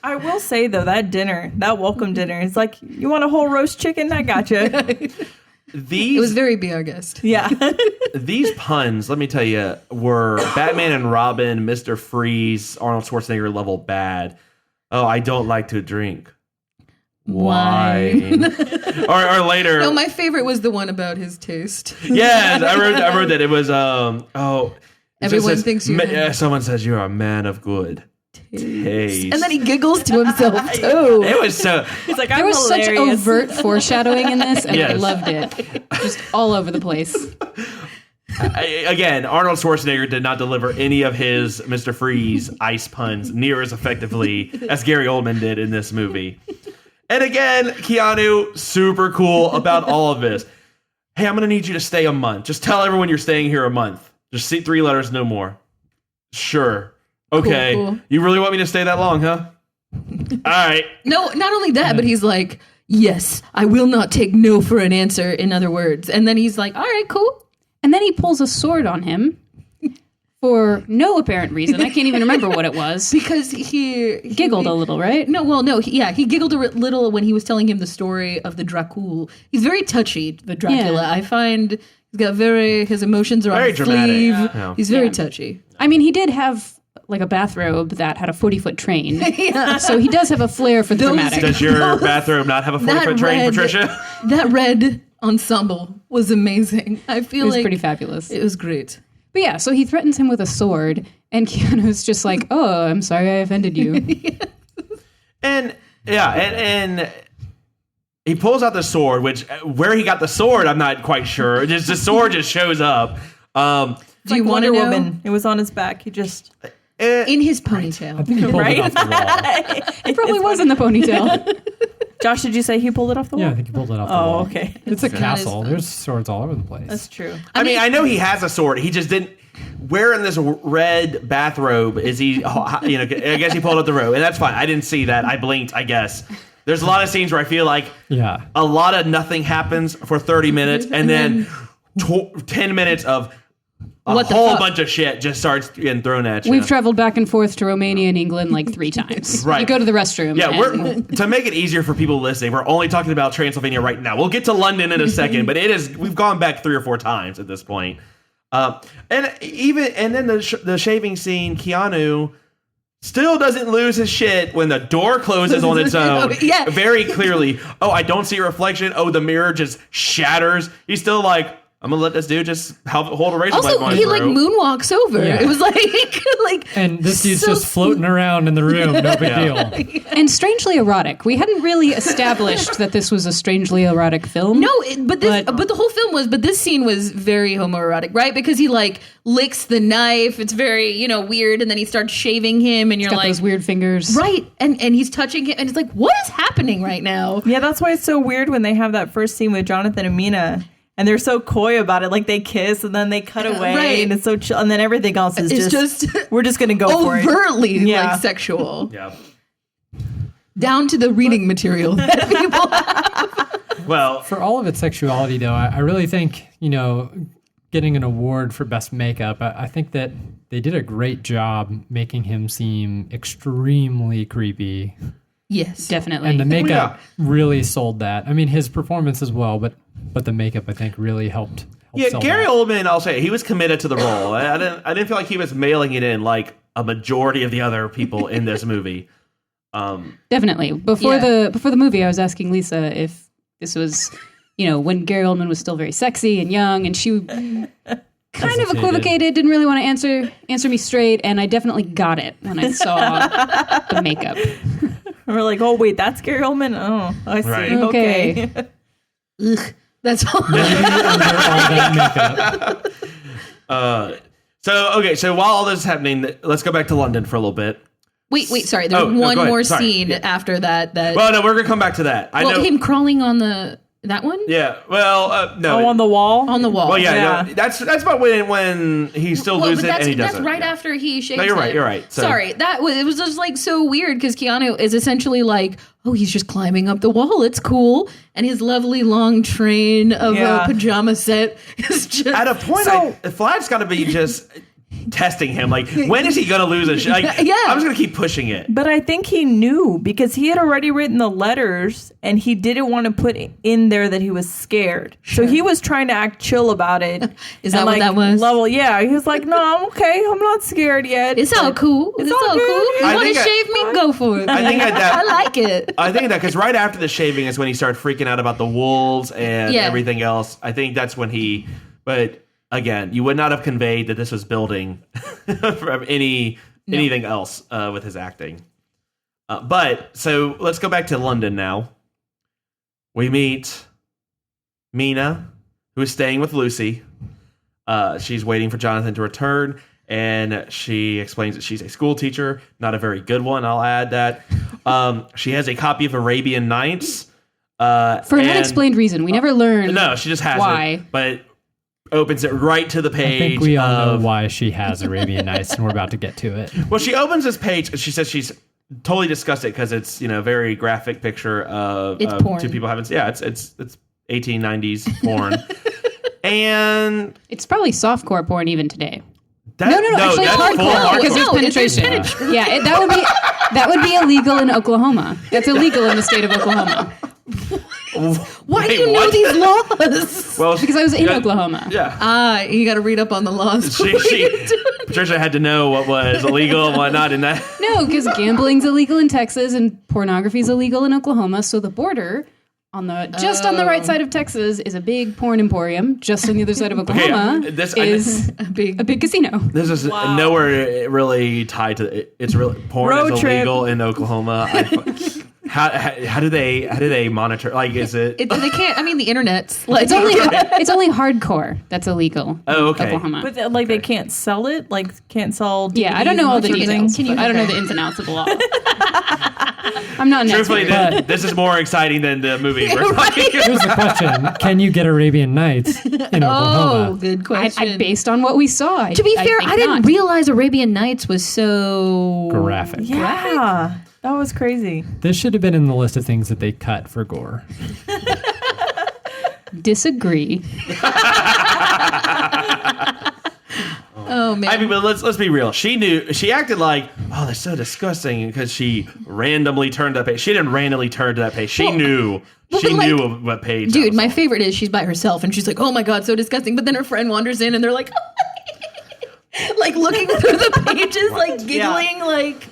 I will say though, that welcome dinner, it's like, you want a whole roast chicken? I gotcha. It was very Be Our Guest. Yeah. These puns, let me tell you, were Batman and Robin, Mr. Freeze, Arnold Schwarzenegger level bad. Oh, I don't like to drink wine. or later. No, my favorite was the one about his taste. Yeah, I wrote that. It was Everyone thinks you're someone says you're a man of good taste. And then he giggles to himself too. It was so. It's like, There was such hilarious. overt foreshadowing in this, and I Yes. loved it. Just all over the place. Again, Arnold Schwarzenegger did not deliver any of his Mr. Freeze ice puns near as effectively as Gary Oldman did in this movie. And again, Keanu, super cool about all of this. Hey, I'm going to need you to stay a month. Just tell everyone you're staying here a month. Just see 3 letters, no more. Sure. Okay. Cool. You really want me to stay that long, huh? All right. No, not only that, but he's like, yes, I will not take no for an answer, in other words. And then he's like, all right, cool. And then he pulls a sword on him for no apparent reason. I can't even remember what it was. Because he Giggled a little, right? No, well, no, he giggled a little when he was telling him the story of the Dracula. He's very touchy, the Dracula. Yeah. I find he's got his emotions are Very on his dramatic. sleeve. Yeah. He's very touchy. I mean, he did have like a bathrobe that had a 40-foot train. So he does have a flair for the dramatic. Does your bathrobe not have a 40-foot train, Patricia? That red ensemble was amazing. I feel It was like pretty fabulous. it was great. But yeah, so he threatens him with a sword, and Keanu's just like, oh, I'm sorry I offended you. And he pulls out the sword, which where he got the sword, I'm not quite sure. Just the sword just shows up. Do you want Wonder Woman? It was on his back. He just In his ponytail. I think he pulled it off the wall. It probably was in the ponytail. Josh, did you say he pulled it off the wall? Yeah, I think he pulled it off the wall. Oh, okay. It's a That castle. is- There's swords all over the place. That's true. I mean, I know he has a sword. He just didn't. Wearing this red bathrobe, is he? You know, I guess he pulled up the robe, and that's fine. I didn't see that. I blinked. I guess there's a lot of scenes where I feel like a lot of nothing happens for 30 minutes, and then 10 minutes of a whole bunch of shit just starts getting thrown at you. We've traveled back and forth to Romania and England like 3 times. Right. You go to the restroom. Yeah, and to make it easier for people listening, we're only talking about Transylvania right now. We'll get to London in a second, but we've gone back 3 or 4 times at this point. And then the shaving scene, Keanu still doesn't lose his shit when the door closes on its own. Yeah. Very clearly. Oh, I don't see a reflection. Oh, the mirror just shatters. He's still like, I'm gonna let this dude just hold a razor blade. Also, he like moonwalks over. Yeah. It was like and this dude's so just floating around in the room. No big deal. and strangely erotic. We hadn't really established that this was a strangely erotic film. No, but the whole film was. But this scene was very homoerotic, right? Because he like licks the knife. It's very weird, and then he starts shaving him, and you're got like those weird fingers, right? And he's touching him, and it's like, what is happening right now? Yeah, that's why it's so weird when they have that first scene with Jonathan and Mina. And they're so coy about it, like they kiss and then they cut away, Right. and it's so chill. And then everything else is It's just just we're just gonna go for it. overtly Yeah. like sexual, Yeah. down to the reading material that people have. Well, For all of its sexuality, though, I really think, getting an award for best makeup, I think that they did a great job making him seem extremely creepy. Yes, definitely. And the makeup really sold that. I mean, his performance as well, but the makeup, I think, really helped sell Gary that. Oldman, I'll say, he was committed to the role. I didn't feel like he was mailing it in like a majority of the other people in this movie. Definitely. Before the movie, I was asking Lisa if this was, when Gary Oldman was still very sexy and young, and she kind of equivocated, didn't really want to answer me straight, and I definitely got it when I saw the makeup. We're like, oh wait, that's Gary Oldman. Oh, I see. Right. Okay. Ugh, that's all. Under all that makeup. So while all this is happening, let's go back to London for a little bit. Wait, sorry. There's No, one go ahead. more Sorry. scene after that. Well, no, we're gonna come back to that. I know. him crawling on that one. Yeah. Well, no. Oh, on the wall. On the wall. Well, yeah. Yeah. No, that's about when he still loses it and he doesn't. That's right yeah. after he shaves. No, you're right. him. You're right. So- Sorry, it was just like so weird because Keanu is essentially like, oh, he's just climbing up the wall. It's cool, and his lovely long train of Yeah. a pajama set is just At a point, Flagg's got to be just testing him. Like, when is he gonna lose a shit? Like, Yeah. I'm just gonna keep pushing it. But I think he knew because he had already written the letters and he didn't want to put in there that he was scared. So he was trying to act chill about it. Is that And, what that was? Yeah. He was like, no, I'm okay. I'm not scared yet. It's all cool. It's all all cool. good. You I want to think shave me? Go for it. I think that I like it. I think that because right after the shaving is when he started freaking out about the wolves and Yeah. everything else. I think that's when but again, you would not have conveyed that this was building from anything else with his acting. But so let's go back to London now. We meet Mina, who is staying with Lucy. She's waiting for Jonathan to return, and she explains that she's a school teacher, not a very good one. I'll add that. She has a copy of Arabian Nights. For an unexplained reason. We never learned No, she just has why. it. But opens it right to the I page. think we all know why she has Arabian Nights, and we're about to get to it. Well, she opens this page and she says she's totally disgusted because it's a very graphic picture of It's porn. two people having it's 1890s porn, and It's probably softcore porn even today. that, No, actually that's full hardcore because there's No, it's penetration. Yeah, that would be illegal in Oklahoma. That's illegal in the state of Oklahoma Why do Wait, you know what? these laws? Well, because I was in yeah, Oklahoma. Yeah, You got to read up on the laws. Patricia had to know what was illegal and what not in that. No, because gambling's illegal in Texas and pornography's illegal in Oklahoma. So the border on the right side of Texas is a big porn emporium. Just on the other side of Oklahoma is a big casino. This is nowhere really tied to it. It's really porn Road is trip. illegal in Oklahoma. How do they monitor? Like, is it? They can't. I mean, the internet's like It's only hardcore that's illegal. Oh, okay. Oklahoma. But they can't sell it. Like can't sell. Yeah, I don't know all the DVDs or details. something? I don't know the ins and outs of the law. I'm not an Truthfully, expert. this is more exciting than the movie we're talking about. Here's the question: can you get Arabian Nights in Oklahoma? Oh, good question. Based on what we saw. To be fair, think I didn't not. realize Arabian Nights was so Graphic. Yeah, that was crazy. This should have been in the list of things that they cut for gore. Disagree. Oh man. I mean, but let's be real. She acted like, oh, that's so disgusting because she randomly turned that page. She didn't randomly turn to that page. She knew. She but knew what page. Dude, that my was on. favorite is she's by herself and she's like, oh my God, so disgusting. But then her friend wanders in and they're like, like looking through the pages, like giggling, like,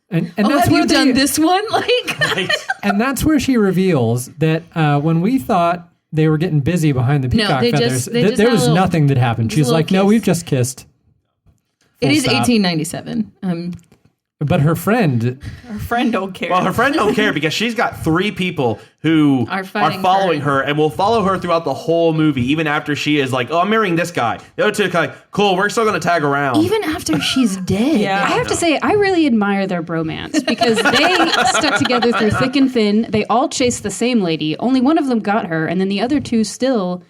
And oh, that's have where you done this one? Like, Right. And that's where she reveals that when we thought they were getting busy behind the peacock they feathers, just had there a was little- nothing that happened. just a She's little like, no, kiss. we've just kissed. it Full is stop. 1897. But her friend, Her friend don't care. Well, her friend don't care because she's got 3 people who Are are fighting following her. her and will follow her throughout the whole movie, even after she is like, oh, I'm marrying this guy. The other 2 are like, cool, we're still going to tag around. Even after she's dead. Yeah. I have to say, I really admire their bromance because they stuck together through thick and thin. They all chased the same lady. Only one of them got her, and then the other 2 still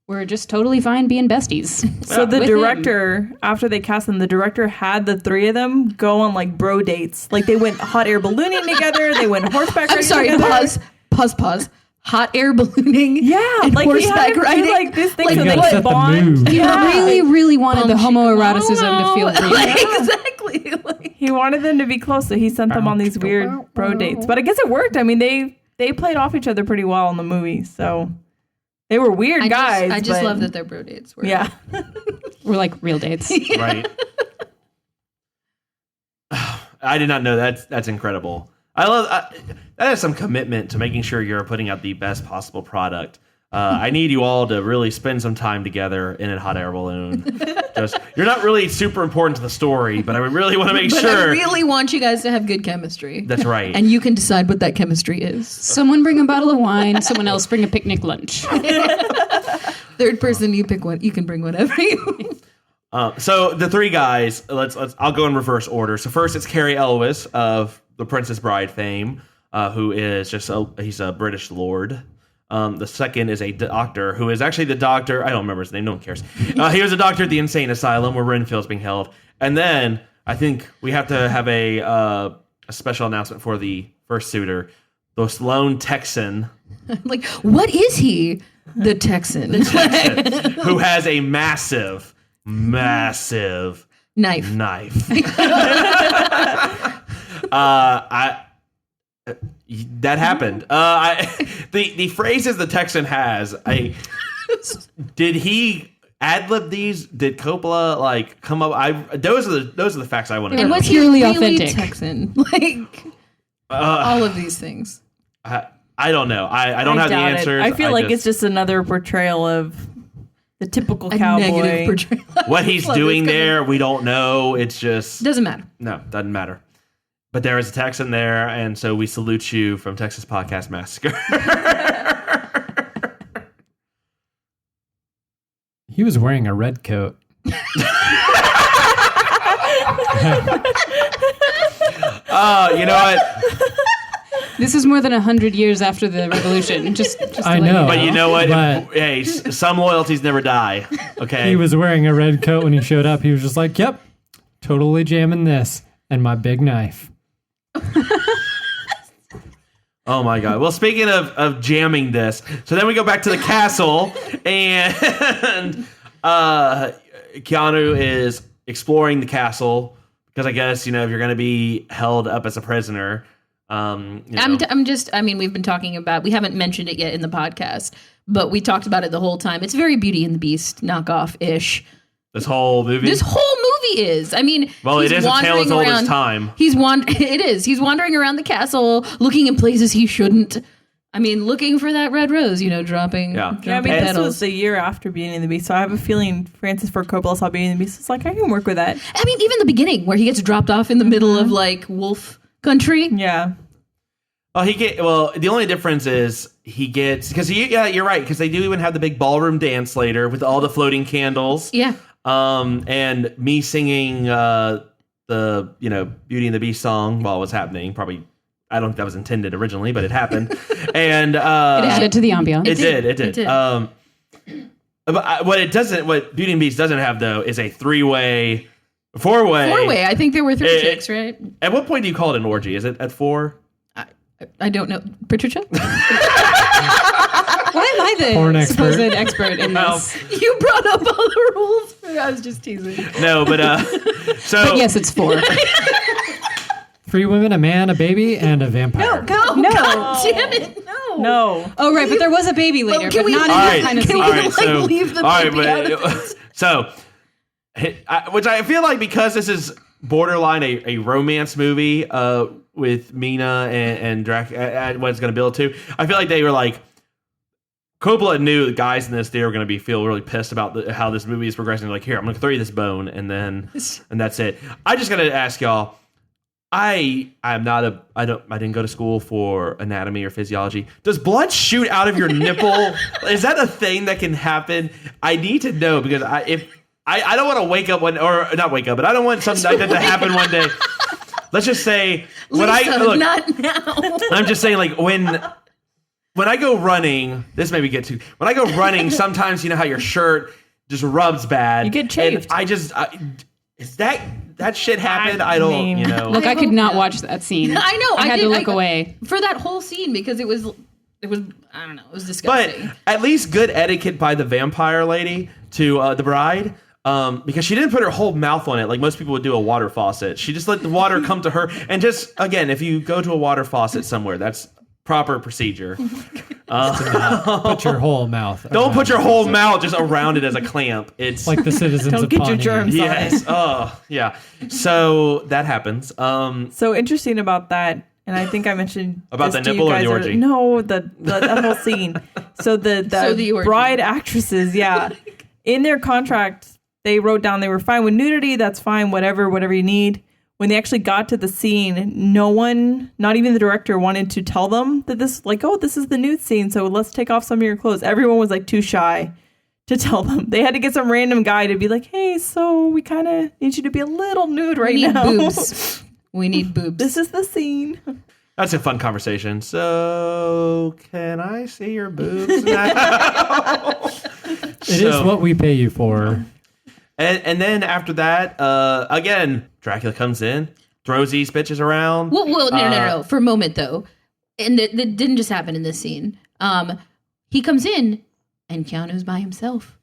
were just totally fine being besties. So the With him. director, after they cast them, the director had the 3 of them go on like bro dates. Like they went hot air ballooning together. They went horseback riding I'm sorry, together. pause. Hot air ballooning. Yeah, and like he horseback had to do, riding. like this thing Like, so you they gotta could set the bond. mood. He really, really wanted the homoeroticism to feel real. Like, exactly. Like, He wanted them to be close, so he sent them on these weird bro dates. But I guess it worked. I mean, they played off each other pretty well in the movie, so they were weird guys. I just but- love that their bro dates were. Yeah, We're like real dates. Right. I did not know that's incredible. I love that is some commitment to making sure you're putting out the best possible product. I need you all to really spend some time together in a hot air balloon. You're not really super important to the story, but I really want to make But sure. I really want you guys to have good chemistry. That's right. And you can decide what that chemistry is. Someone bring a bottle of wine. Someone else bring a picnic lunch. Third person, you pick one. You can bring whatever you. So the 3 guys, let's I'll go in reverse order. So first it's Cary Elwes of The Princess Bride fame, who is he's a British lord. The second is a doctor who is actually the doctor. I don't remember his name. No one cares. He was a doctor at the insane asylum where Renfield's being held. And then I think we have to have a special announcement for the first suitor, the lone Texan. Like, what is he? The Texan. Who has a massive Knife. That happened. The phrases the Texan has. Did he ad-lib these? Did Coppola like come up? Those are the facts I want to know. And what's He's purely really authentic. Texan. Like all of these things. I don't know. I don't have the doubt it. answers. I feel like it's just another portrayal of the typical A cowboy. negative portrayal. what he's Love doing this there. We don't know. It's just Doesn't matter. no, doesn't matter. But there is a Texan there, and so we salute you from Texas Podcast Massacre. he was wearing a red coat. Oh, you know what? This is more than 100 years after the revolution. Just to I let know. But you know what? But- Hey, some loyalties never die. Okay. He was wearing a red coat when he showed up. He was just like, yep, totally jamming this and my big knife. Oh my God. Well, speaking of jamming this, so then we go back to the castle, and Keanu is exploring the castle because I guess if you're going to be held up as a prisoner. I'm just, we've been talking about, we haven't mentioned it yet in the podcast, but we talked about it the whole time. It's very Beauty and the Beast knockoff-ish. This whole movie. This whole movie is. Well, he's it is a tale as old wandering as time. It is. He's wandering around the castle, looking in places he shouldn't. Looking for that red rose, dropping, Yeah. dropping this petals. was the year after Beauty and the Beast, so I have a feeling Francis Ford Coppola saw Beauty and the Beast. It's like, I can work with that. Even the beginning where he gets dropped off in the middle of wolf country. Yeah. The only difference is he gets, you're right, because they do even have the big ballroom dance later with all the floating candles. Yeah. And me singing the Beauty and the Beast song while it was happening, probably I don't think that was intended originally, but it happened. And It added to the ambiance. It did. But what Beauty and Beast doesn't have though is a four-way. Four-way. I think there were three chicks, right? At what point do you call it an orgy? Is it at 4? I don't know. Patricia? Why am I the Porn supposed expert. expert in this? You brought up all the rules. I was just teasing. No, but so But yes, it's 4. 3 women, a man, a baby, and a vampire. No. God damn it. No. No. Oh, right, but there was a baby later, can but we- not in all that right, kind of can scene. we- all right, so leave the all right, baby out of but so, which I feel like because this is borderline a romance movie with Mina and Dracula, what it's going to build to. I feel like they were like, Coppola knew the guys in this, they were going to feel really pissed about how this movie is progressing. Like, here, I'm going to throw you this bone, and that's it. I just got to ask y'all. I didn't go to school for anatomy or physiology. Does blood shoot out of your nipple? Is that a thing that can happen? I need to know because I don't want to wake up not wake up, but I don't want something like that to happen one day. Let's just say Not now. I'm just saying, like when I go running, this maybe get too. When I go running, sometimes you know how your shirt just rubs bad. You get chafed. And is that shit happened? I don't, mean- Look, I could not watch that scene. I know. I had to look away. For that whole scene because it was I don't know, it was disgusting. But at least good etiquette by the vampire lady to the bride. Because she didn't put her whole mouth on it like most people would do a water faucet. She just let the water come to her. And just, again, if you go to a water faucet somewhere, that's proper procedure. Put your whole mouth. Don't put your whole mouth just around it as a clamp. It's like the citizens Don't of get your Pawnee. germs on it. yes. Oh, yeah. So that happens. So interesting about that, and I think I mentioned About this the to nipple you or guys the orgy? No, that whole scene. So the orgy. bride actresses, yeah, in their contract they wrote down they were fine with nudity. That's fine, whatever you need. When they actually got to the scene, no one, not even the director, wanted to tell them that this is the nude scene. So let's take off some of your clothes. Everyone was like too shy to tell them. They had to get some random guy to be like, hey, so we kind of need you to be a little nude right we need now. boobs. We need boobs. This is the scene. That's a fun conversation. So, can I see your boobs now? It is what we pay you for. And then after that, again, Dracula comes in, throws these bitches around. Well, no. For a moment, though. And that didn't just happen in this scene. He comes in, and Keanu's by himself.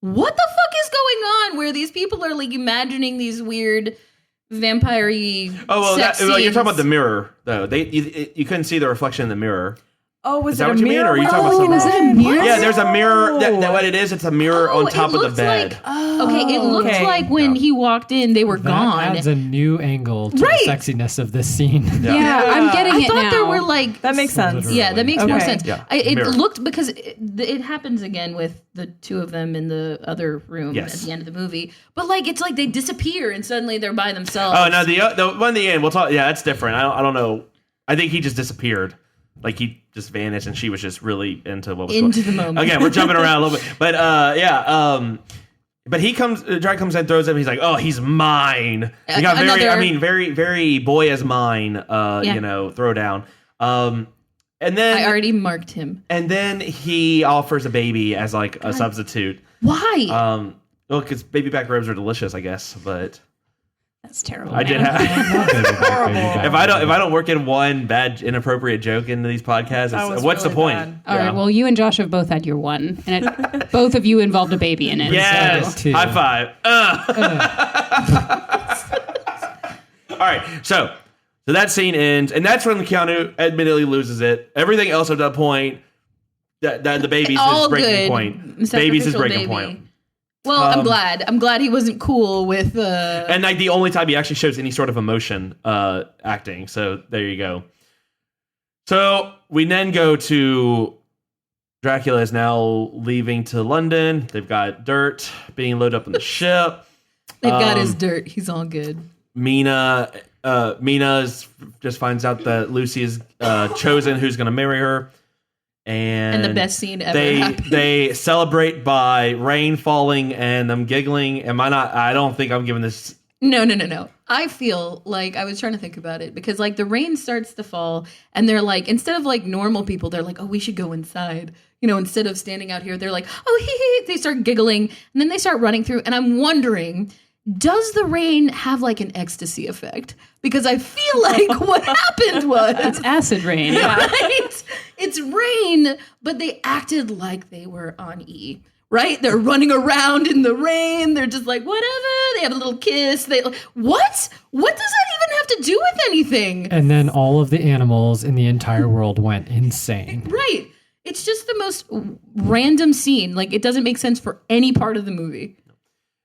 What the fuck is going on where these people are, like, imagining these weird vampire-y sex you're talking scenes? about the mirror, though. You couldn't see the reflection in the mirror. Oh, Is that what you mean, or are you talking about something is else? it a mirror? Yeah, there's a mirror. That what it is? It's a mirror on top of the looked bed. Okay, it looked like when he walked in, they were That gone. adds a new angle to Right. the sexiness of this scene. Yeah, I'm getting I it thought now. there were like that makes sense. Literally. yeah, that makes more Okay. sense. Yeah. It Mirror. looked because it happens again with the two of them in the other room Yes. at the end of the movie. But like it's like they disappear and suddenly they're by themselves. Oh no, the one in the end. We'll talk. Yeah, that's different. I don't know. I think he just disappeared. Like he just vanished, and she was just really into what was Into going. the moment. Again, we're jumping around a little bit, but but he comes. Drag comes in, throws him. He's like, "Oh, he's mine." He got very, very boy is mine. Throw down. And then I already marked him. And then he offers a baby as like a substitute. Why? Well, because baby back ribs are delicious, I guess. But That's terrible. I did man. have. If I don't work in one bad inappropriate joke into these podcasts, what's the point? All right. Well, you and Josh have both had your one, and both of you involved a baby in it. Yes. So. High five. All right. So that scene ends, and that's when Keanu admittedly loses it. Everything else at that point, that the baby's his breaking point. Baby's his breaking point. Well, I'm glad. I'm glad he wasn't cool with. And like the only time he actually shows any sort of emotion acting. So there you go. So we then go to Dracula is now leaving to London. They've got dirt being loaded up on the ship. They've got his dirt. He's all good. Mina just finds out that Lucy is chosen who's going to marry her. And the best scene ever happened. They celebrate by rain falling and them giggling. I don't think I'm giving this No. I feel like I was trying to think about it because like the rain starts to fall and they're like, instead of like normal people, they're like, oh, we should go inside. You know, instead of standing out here, they're like, oh, hee. They start giggling and then they start running through. And I'm wondering, does the rain have like an ecstasy effect? Because I feel like what happened was It's acid rain. right? It's rain, but they acted like they were on E. Right? They're running around in the rain. They're just like, whatever. They have a little kiss. What? What does that even have to do with anything? And then all of the animals in the entire world went insane. Right. It's just the most random scene. Like, it doesn't make sense for any part of the movie.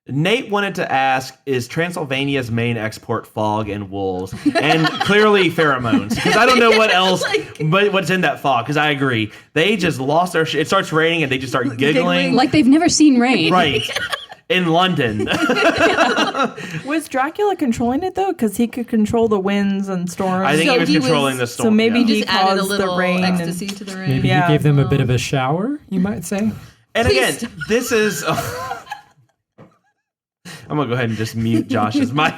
Nate wanted to ask, is Transylvania's main export fog and wolves? And clearly pheromones. Because I don't know what else, but what's in that fog. Because I agree. They just lost their shit. It starts raining and they just start giggling. Like they've never seen rain. Right. In London. Was Dracula controlling it though? Because he could control the winds and storms. I think he was controlling the storm. So maybe yeah. he Just added a caused little the rain. ecstasy to the rain. Maybe he gave them a bit of a shower, you might say. And again, this is... I'm going to go ahead and just mute Josh's mic.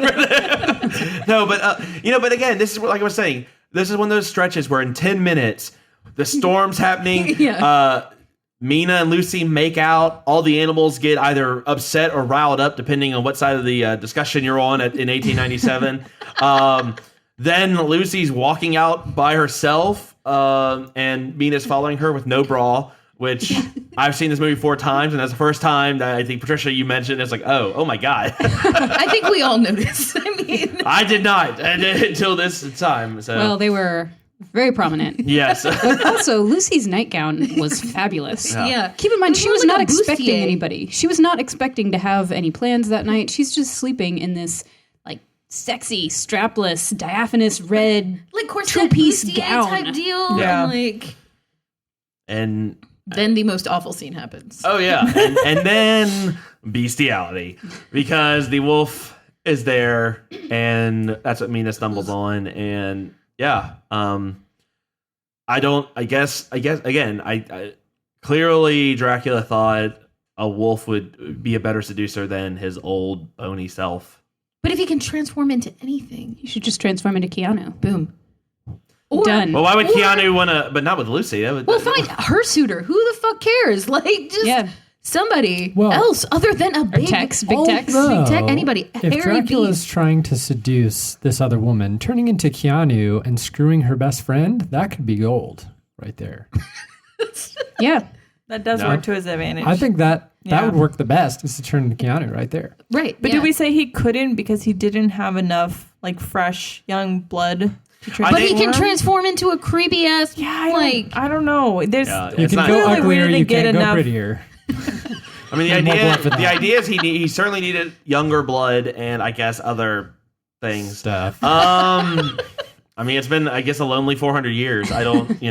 No, but, but again, this is like I was saying, this is one of those stretches where in 10 minutes, the storm's happening. Mina and Lucy make out. All the animals get either upset or riled up, depending on what side of the discussion you're on in 1897. Then Lucy's walking out by herself, and Mina's following her with no bra. Which I've seen this movie 4 times, and that's the first time that I think, Patricia, you mentioned, it's like, oh my God. I think we all noticed. I did not until this time. So. Well, they were very prominent. Yes. But also, Lucy's nightgown was fabulous. Yeah. Keep in mind, she was like not a expecting bustier. anybody. She was not expecting to have any plans that night. She's just sleeping in this, like, sexy, strapless, diaphanous red Like corset two-piece bustier gown. type deal. Yeah. And then the most awful scene happens. oh yeah, and then bestiality, because the wolf is there, and that's what Mina stumbles on, and yeah, I guess again, I clearly Dracula thought a wolf would be a better seducer than his old bony self. But if he can transform into anything, You should just transform into Keanu. boom. Done. Well, why would Keanu want to? But not with Lucy. That would, Well, find her suitor. Who the fuck cares? Like, just somebody else other than a big Tex, big Tex. Although, big tech, anybody. If Harry Dracula's Beef. trying to seduce this other woman, turning into Keanu and screwing her best friend, that could be gold right there. Yeah. That does work to his advantage. I think that would work the best, is to turn into Keanu right there. Right. But did we say he couldn't because he didn't have enough like fresh young blood to transform? But he can transform into a creepy ass. I don't know. There's Yeah, You it's can not- go Clearly we uglier, didn't you get can't go enough- prettier. I mean, And more blood for the that. idea is he certainly needed younger blood and I guess other things. Stuff. I mean, it's been, I guess, a lonely 400 years. I don't,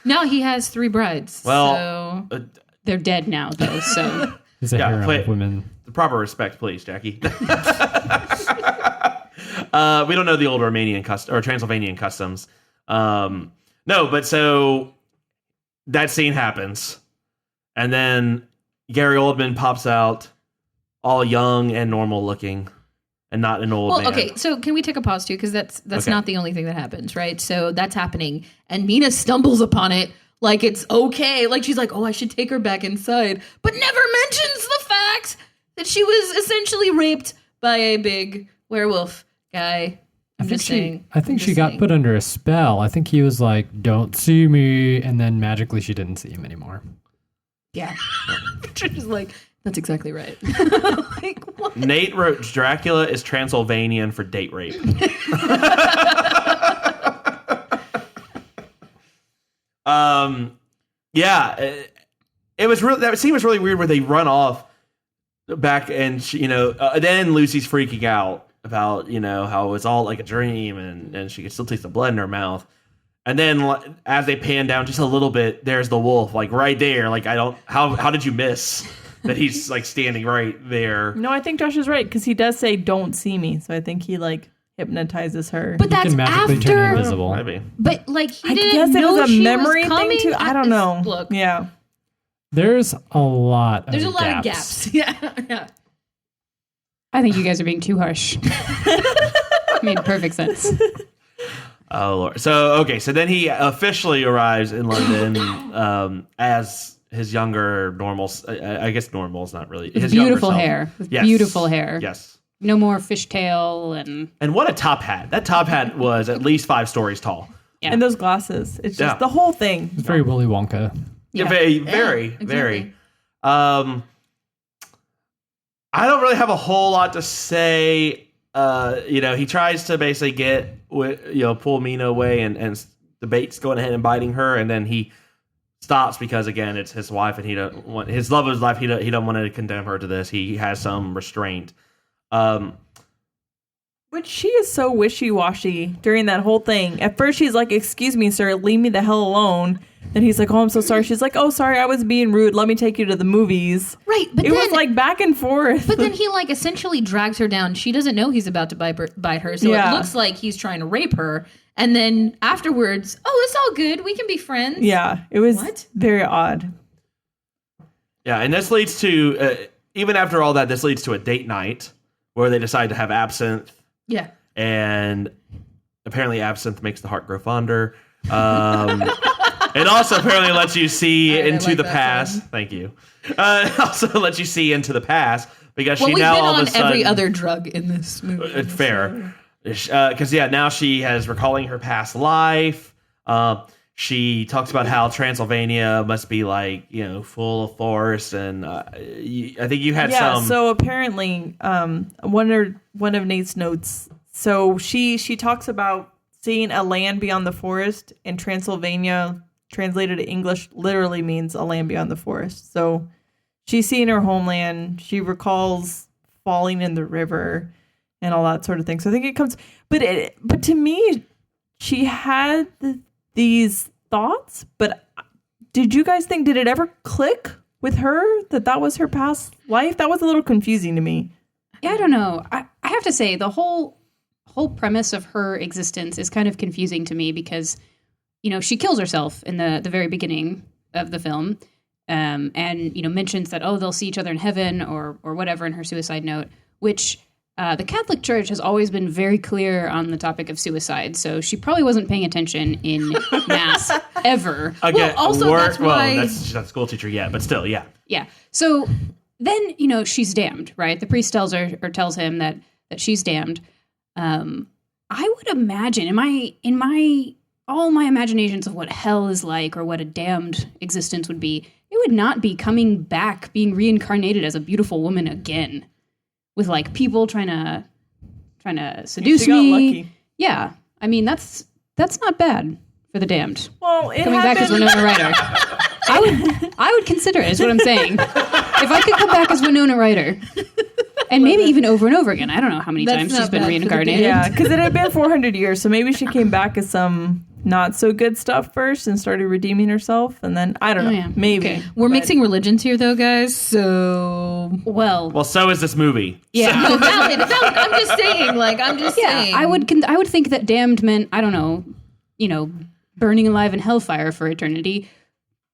Now he has 3 brides. Well, so. They're dead now, though, so... He's a harem play- of women. the proper respect, please, Jacqui. We don't know the old Romanian or Transylvanian customs. No, but so that scene happens, and then Gary Oldman pops out, all young and normal looking, and not an old man. Okay, so can we take a pause too? Because that's Okay. not the only thing that happens, right? So that's happening, and Mina stumbles upon it like it's okay. Like she's like, oh, I should take her back inside, but never mentions the fact that she was essentially raped by a big werewolf guy. I'm just saying. I think she got put under a spell. I think he was like, don't see me, and then magically she didn't see him anymore. Yeah. She's like, that's exactly right. Like, what? Nate wrote Dracula is Transylvanian for date rape. It was really, that scene was really weird where they run off back and she, then Lucy's freaking out about how it was all like a dream and she could still taste the blood in her mouth. And then as they pan down just a little bit, there's the wolf like right there. Like how did you miss that he's like standing right there? No, I think Josh is right because he does say "Don't see me," so I think he like hypnotizes her. But that's can magically after. turn invisible. Maybe. But like he I didn't guess it know was a she memory was thing coming. too. I don't know. Look, Yeah. There's a lot of there's a lot of gaps. gaps. Yeah. I think you guys are being too harsh. Made perfect sense. Oh, Lord. So then he officially arrives in London as his younger normal. I guess normal is not really his beautiful younger hair. self. With Yes. beautiful hair. Yes. No more fishtail And what a top hat. That top hat was at least 5 stories tall. Yeah. And those glasses. It's just the whole thing. It's very Willy Wonka. Yeah, very. Very. I don't really have a whole lot to say. He tries to basically pull Mina away, and the bait's going ahead and biting her, and then he stops because again it's his wife, and he don't want his love of his life. He don't want to condemn her to this. He has some restraint. But she is so wishy-washy during that whole thing. At first, she's like, "Excuse me, sir, leave me the hell alone." Then he's like, "Oh, I'm so sorry." She's like, "Oh, sorry, I was being rude. Let me take you to the movies." Right, but it was like back and forth. But then he like essentially drags her down. She doesn't know he's about to bite her, so it looks like he's trying to rape her. And then afterwards, oh, it's all good. We can be friends. Yeah, it was very odd. Yeah, and this leads to even after all that, this leads to a date night where they decide to have absinthe. Yeah. And apparently absinthe makes the heart grow fonder. It also apparently lets you see into the past. Thank you. It also lets you see into the past because she now all of a sudden... every other drug in this movie. Fair. Because, now she has recalling her past life. She talks about how Transylvania must be full of forest, and I think you had some. So apparently, one of Nate's notes. So she talks about seeing a land beyond the forest, and Transylvania, translated to English, literally means a land beyond the forest. So she's seeing her homeland. She recalls falling in the river and all that sort of thing. So I think it comes, but to me, she had these thoughts, but did you guys think, did it ever click with her that was her past life? That was a little confusing to me. Yeah, I don't know. I have to say, the whole premise of her existence is kind of confusing to me because, she kills herself in the very beginning of the film, and, mentions that, they'll see each other in heaven or whatever in her suicide note, which... the Catholic Church has always been very clear on the topic of suicide, so she probably wasn't paying attention in Mass ever. Again, that's why... that's not a school teacher yet, but still, yeah. Yeah. So then, she's damned, right? The priest tells her or tells him that she's damned. I would imagine in all my imaginations of what hell is like or what a damned existence would be, it would not be coming back, being reincarnated as a beautiful woman again. With people trying to seduce she got me. Lucky. Yeah, I mean that's not bad for the damned. Well, coming back as Winona Ryder, I would consider it. Is what I'm saying. If I could come back as Winona Ryder, and maybe even over and over again. I don't know how many times she's been reincarnated. Yeah, because it had been 400 years, so maybe she came back as some not so good stuff first and started redeeming herself, and then I don't know, maybe. Okay. We're mixing religions here, though, guys. So well, so is this movie. Yeah, no, valid. I'm just saying. Saying. I would think that damned meant, I don't know, burning alive in hellfire for eternity.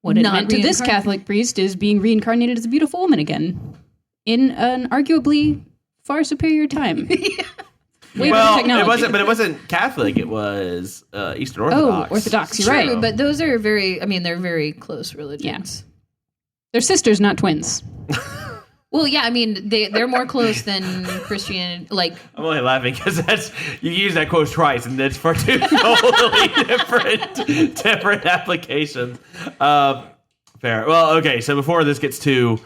What it meant to this Catholic priest is being reincarnated as a beautiful woman again in an arguably far superior time. Well, it wasn't Catholic. It was Eastern Orthodox. Oh, Orthodox. You're True, right. but those are they're very close religions. Yeah. They're sisters, not twins. Well, yeah, they're more close than Christian. I'm only laughing because you use that quote twice, and it's for two totally different applications. Fair. Well, okay. So before this gets too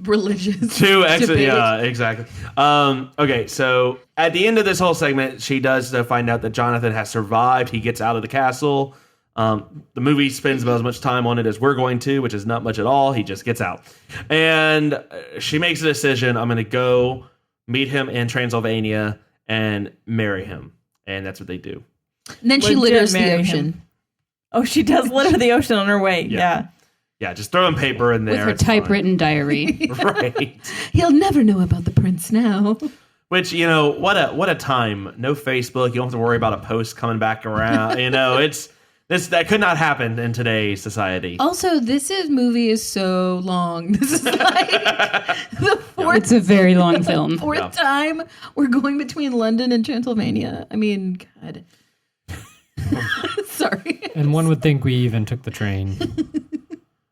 religious, yeah, exactly. Okay, so at the end of this whole segment, she does find out that Jonathan has survived. He gets out of the castle. The movie spends about as much time on it as we're going to, which is not much at all. He just gets out. And she makes a decision. I'm going to go meet him in Transylvania and marry him. And that's what they do. And then she litters the ocean. Oh, she does litter the ocean on her way. Yeah. Yeah, just throwing paper in there. With her typewritten diary. Right. He'll never know about the prince now. Which, what a time. No Facebook. You don't have to worry about a post coming back around. This That could not happen in today's society. Also, movie is so long. This is like the fourth. It's a very long film. Fourth time we're going between London and Transylvania. I mean, God. Sorry. And one would think we even took the train.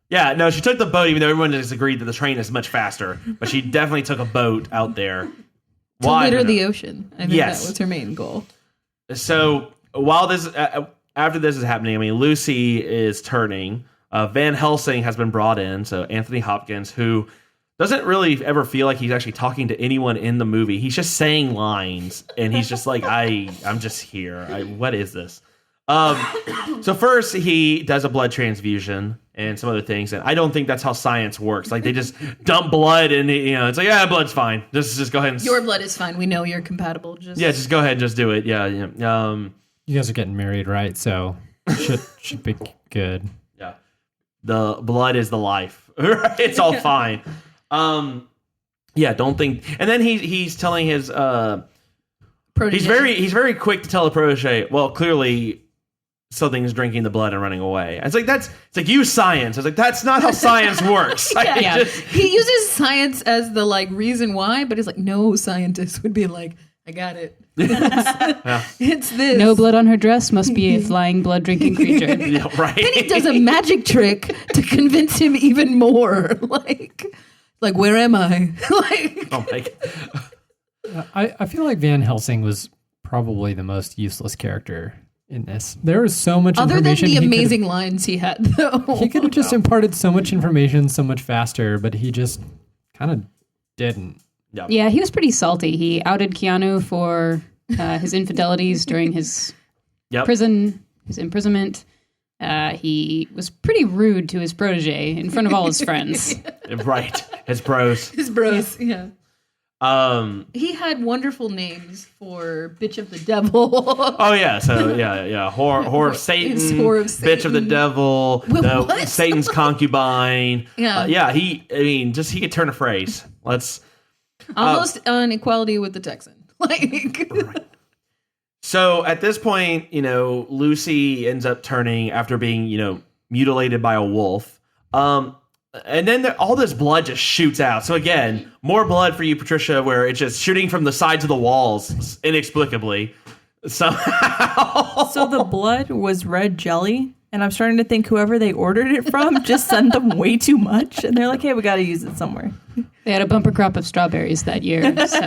Yeah, no, she took the boat, even though everyone has agreed that the train is much faster. But she definitely took a boat out there. To litter the ocean. I think that was her main goal. So while this, after this is happening, I mean, Lucy is turning. Van Helsing has been brought in. So Anthony Hopkins, who doesn't really ever feel like he's actually talking to anyone in the movie. He's just saying lines, and he's just like, I'm just here. What is this? So first he does a blood transfusion and some other things, and I don't think that's how science works. Like they just dump blood, and it's like, yeah, blood's fine. Just go ahead and your blood is fine. We know you're compatible. Just go ahead and just do it. Yeah. You guys are getting married, right? So should be good. Yeah, the blood is the life. Right? It's all fine. Yeah, don't think. And then he's telling his protege. He's very quick to tell the protege. Well, clearly something's drinking the blood and running away. It's like use science. I was like, that's not how science works. He uses science as the reason why, but he's like, no scientist would be like, I got it. It's this. No blood on her dress must be a flying blood drinking creature. Yeah, right. Then he does a magic trick to convince him even more. Like where am I? Oh my God. I feel like Van Helsing was probably the most useless character in this. There was so much other than information. The amazing lines he had, though. He could have just imparted so much information so much faster, but he just kind of didn't. Yeah, he was pretty salty. He outed Keanu for his infidelities during his imprisonment. He was pretty rude to his protege in front of all his friends. Right. His bros. Yeah. He had wonderful names for bitch of the devil. Oh yeah, so yeah, whore of Satan, bitch of the devil, Satan's concubine. Yeah, he could turn a phrase. Let's almost on equality with the Texan. Right. So at this point, Lucy ends up turning after being mutilated by a wolf. And then all this blood just shoots out. So again, more blood for you, Patricia, where it's just shooting from the sides of the walls inexplicably somehow. So the blood was red jelly, and I'm starting to think whoever they ordered it from just sent them way too much, and they're like, "Hey, we got to use it somewhere." They had a bumper crop of strawberries that year. So.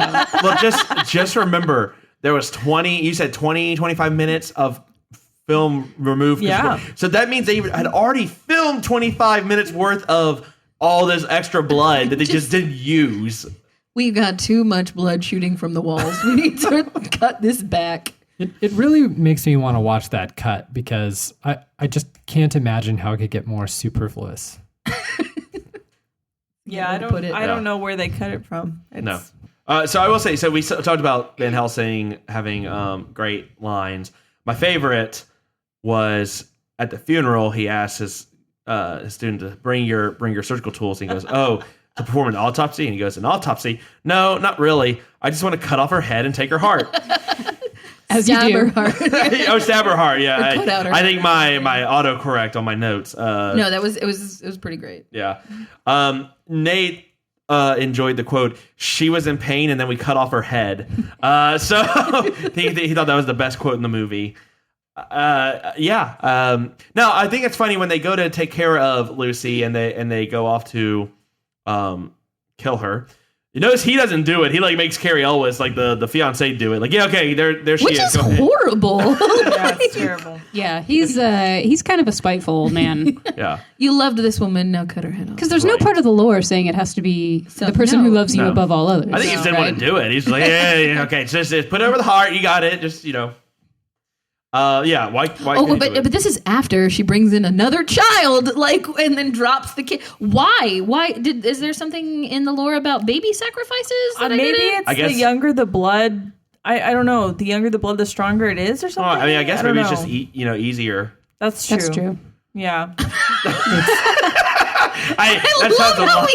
Well, just remember there was 25 minutes of film removed. Yeah. So that means they had already filmed 25 minutes worth of all this extra blood that they just didn't use. We got too much blood shooting from the walls. We need to cut this back. It really makes me want to watch that cut because I just can't imagine how it could get more superfluous. Yeah, I don't know where they cut it from. No. So I will say, so we talked about Van Helsing having great lines. My favorite was at the funeral. He asked his student to bring your surgical tools. And he goes, "Oh, to perform an autopsy?" And he goes, "An autopsy? No, not really. I just want to cut off her head and take her heart." Stab her heart. Oh, stab her heart. Yeah, I think head. my autocorrect on my notes. No, it was pretty great. Yeah. Nate enjoyed the quote, "She was in pain and then we cut off her head." So he thought that was the best quote in the movie. No, I think it's funny when they go to take care of Lucy and they go off to kill her. You notice he doesn't do it. He makes Carrie Elwes, the fiance, do it. There she is. Which is horrible. Yeah, it's terrible. Yeah, he's kind of a spiteful old man. Yeah. You loved this woman, now cut her head off. Because there's no part of the lore saying it has to be the person who loves you above all others. I think he just didn't want to do it. He's like, yeah, okay, just put it over the heart. You got it. Just, why but this is after she brings in another child, and then drops the kid. Why? Is there something in the lore about baby sacrifices? Maybe it's the younger the blood. I don't know. The younger the blood, the stronger it is, or something. I guess maybe it's just easier. That's true. That's true. Yeah. That sounds a lot.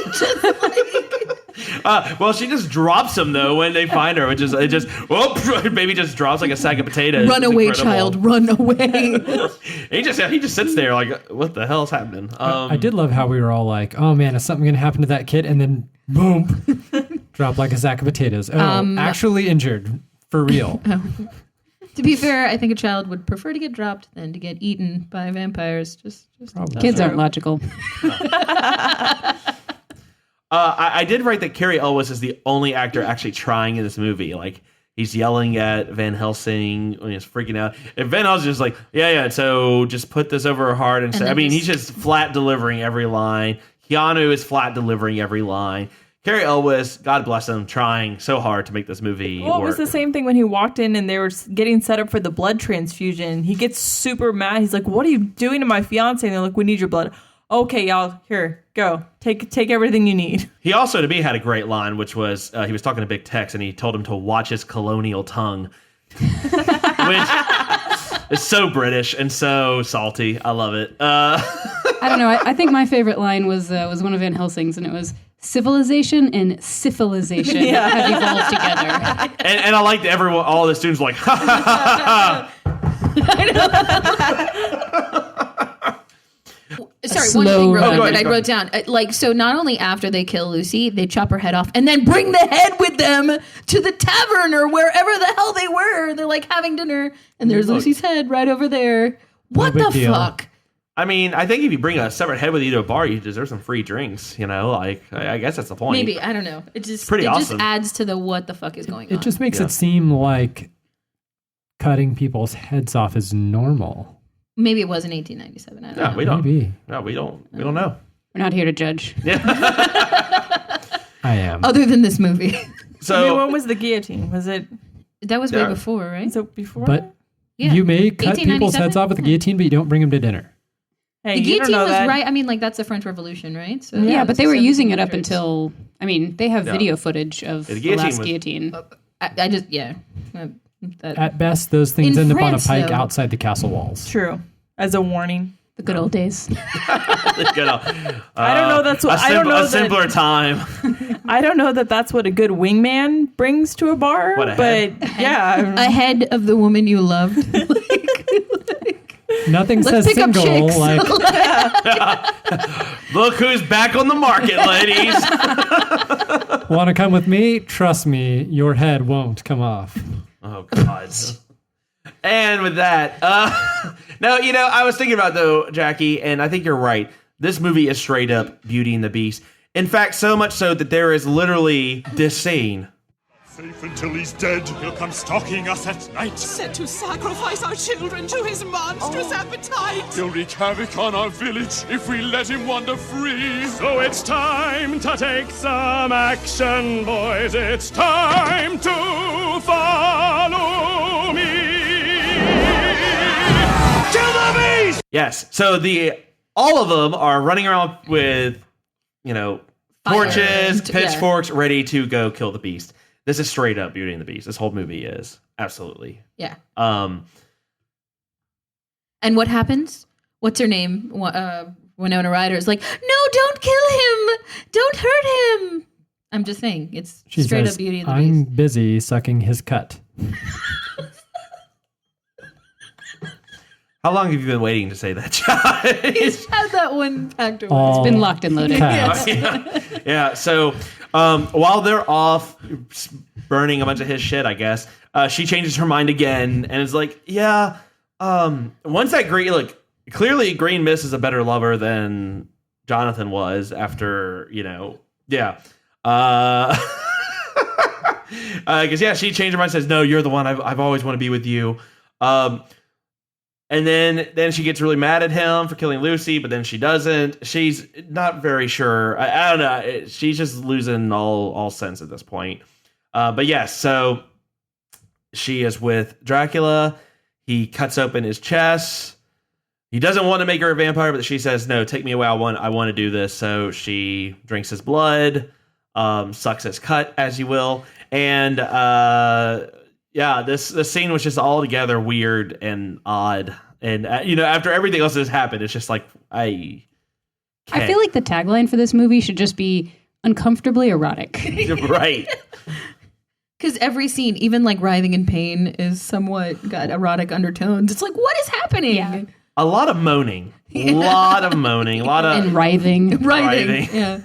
Well, she just drops him though when they find her, which is baby just drops like a sack of potatoes. Run away, child, run away. he just sits there like, what the hell's happening? I did love how we were all like, oh man, is something gonna happen to that kid? And then boom, drop like a sack of potatoes. Oh, actually injured for real. To be fair, I think a child would prefer to get dropped than to get eaten by vampires. Just Kids aren't logical. I did write that Cary Elwes is the only actor actually trying in this movie. Like, he's yelling at Van Helsing when he's freaking out. And Van Helsing's just like, yeah, so just put this over her heart. And so, he's just flat delivering every line. Keanu is flat delivering every line. Cary Elwes, God bless him, trying so hard to make this movie work. It was the same thing when he walked in and they were getting set up for the blood transfusion. He gets super mad. He's like, what are you doing to my fiance? And they're like, we need your blood. Okay, y'all, here, go. Take everything you need. He also, to me, had a great line, which was, he was talking to Big Tex, and he told him to watch his colonial tongue. Which is so British and so salty. I love it. I don't know. I think my favorite line was one of Van Helsing's, and it was, civilization and syphilization have evolved together. And I liked all the students were like, ha, ha, ha, ha. Sorry, one thing real quick that I wrote down. So not only after they kill Lucy, they chop her head off and then bring the head with them to the tavern or wherever the hell they were. They're like having dinner and there's Lucy's head right over there. What the fuck? I mean, I think if you bring a separate head with you to a bar, you deserve some free drinks, Like, I guess that's the point. Maybe, I don't know. It just awesome. Just adds to the what the fuck is going on. It just makes it seem like cutting people's heads off is normal. Maybe it was in 1897. I don't know. We don't. Maybe. No, we don't know. We're not here to judge. I am. Other than this movie. So, when was the guillotine? Was it? That was way before, right? So before? But you may cut people's heads off with the guillotine, but you don't bring them to dinner. Hey, the guillotine was right. I mean, that's the French Revolution, right? So but they were using it up until. I mean, they have video footage of the last guillotine. At best, those things end up on a pike outside the castle walls. True, as a warning. The good old days. I don't know. That's what I don't know. A simpler time. I don't know that's what a good wingman brings to a bar. What a head. But yeah, a head of the woman you loved. Nothing says single like. Look who's back on the market, ladies. Want to come with me? Trust me, your head won't come off. Oh God. And with that, no, I was thinking about though, Jacqui, and I think you're right. This movie is straight up Beauty and the Beast. In fact, so much so that there is literally this scene. Safe until he's dead. He'll come stalking us at night. Set to sacrifice our children to his monstrous appetite. He'll wreak havoc on our village if we let him wander free. So it's time to take some action, boys. It's time to follow me. Kill the beast! Yes. So all of them are running around with, torches, pitchforks, ready to go kill the beast. This is straight up Beauty and the Beast. This whole movie is. Absolutely. Yeah. And what happens? What's her name? Winona Ryder is like, no, don't kill him. Don't hurt him. I'm just saying. It's straight up Beauty and the Beast. I'm busy sucking his cut. How long have you been waiting to say that, Josh? He's had that one packed away. It's been locked and loaded. Yeah. So while they're off burning a bunch of his shit, I guess, she changes her mind again and is like, once that clearly Green Mist is a better lover than Jonathan was after, Because, she changed her mind and says, no, you're the one. I've always wanted to be with you. And then she gets really mad at him for killing Lucy, but then she doesn't. She's not very sure. I don't know. She's just losing all sense at this point. But yes, so she is with Dracula. He cuts open his chest. He doesn't want to make her a vampire, but she says, no, take me away. I want to do this. So she drinks his blood, sucks his cut, as you will. And this scene was just altogether weird and odd. And, after everything else that has happened, it's just like, I feel like the tagline for this movie should just be uncomfortably erotic. Right. Because every scene, even like writhing in pain, is somewhat got erotic undertones. It's like, what is happening? Yeah. A lot of moaning. A lot of moaning. A lot of And writhing. writhing. Yeah.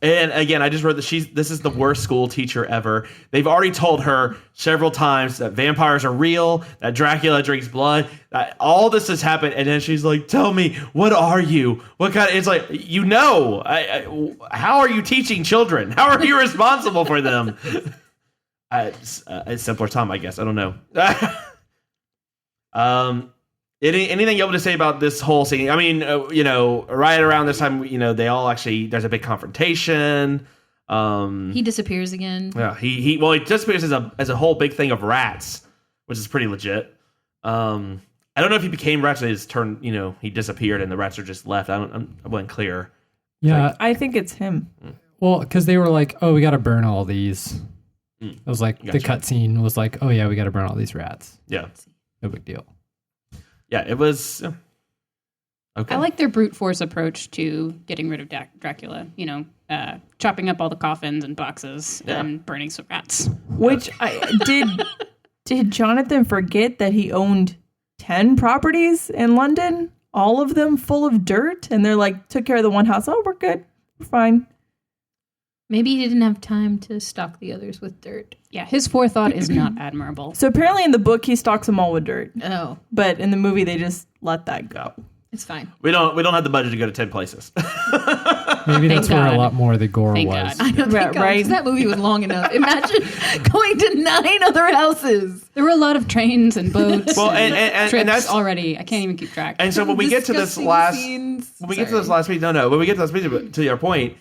And again, I just wrote that this is the worst school teacher ever. They've already told her several times that vampires are real, that Dracula drinks blood, that all this has happened, and then she's like, "Tell me, what are you? What kind?" It's like, how are you teaching children? How are you responsible for them? It's a simpler time, I guess. I don't know. Anything you able to say about this whole scene? I mean, right around this time, they all actually, there's a big confrontation. He disappears again. Yeah, he disappears as a whole big thing of rats, which is pretty legit. I don't know if he became rats. His turn, he disappeared and the rats are just left. I wasn't clear. Yeah, I think it's him. well, because they were like, "Oh, we got to burn all these." It was like Gotcha. the cutscene was like, "Oh yeah, we got to burn all these rats." Yeah, No big deal. yeah, it was okay. I like their brute force approach to getting rid of Dracula. Chopping up all the coffins and boxes and burning some rats. Which did Jonathan forget that he owned 10 properties in London, all of them full of dirt, and they're like, took care of the one house. Oh, we're good, we're fine. Maybe he didn't have time to stock the others with dirt. Yeah, his forethought is not admirable. So apparently in the book he stocks them all with dirt, Oh, but in the movie they just let that go. it's fine. We don't have the budget to go to 10 places. Maybe that's where God. a lot more of the gore Thank was. God. I know, thank God, 'cause that movie was long enough. Imagine going to 9 other houses. There were a lot of trains and boats. Well, and and trips that's already. I can't even keep track. And so when we get to this Disgusting last, scenes. when we get to this last piece, when we get to this piece, to your point,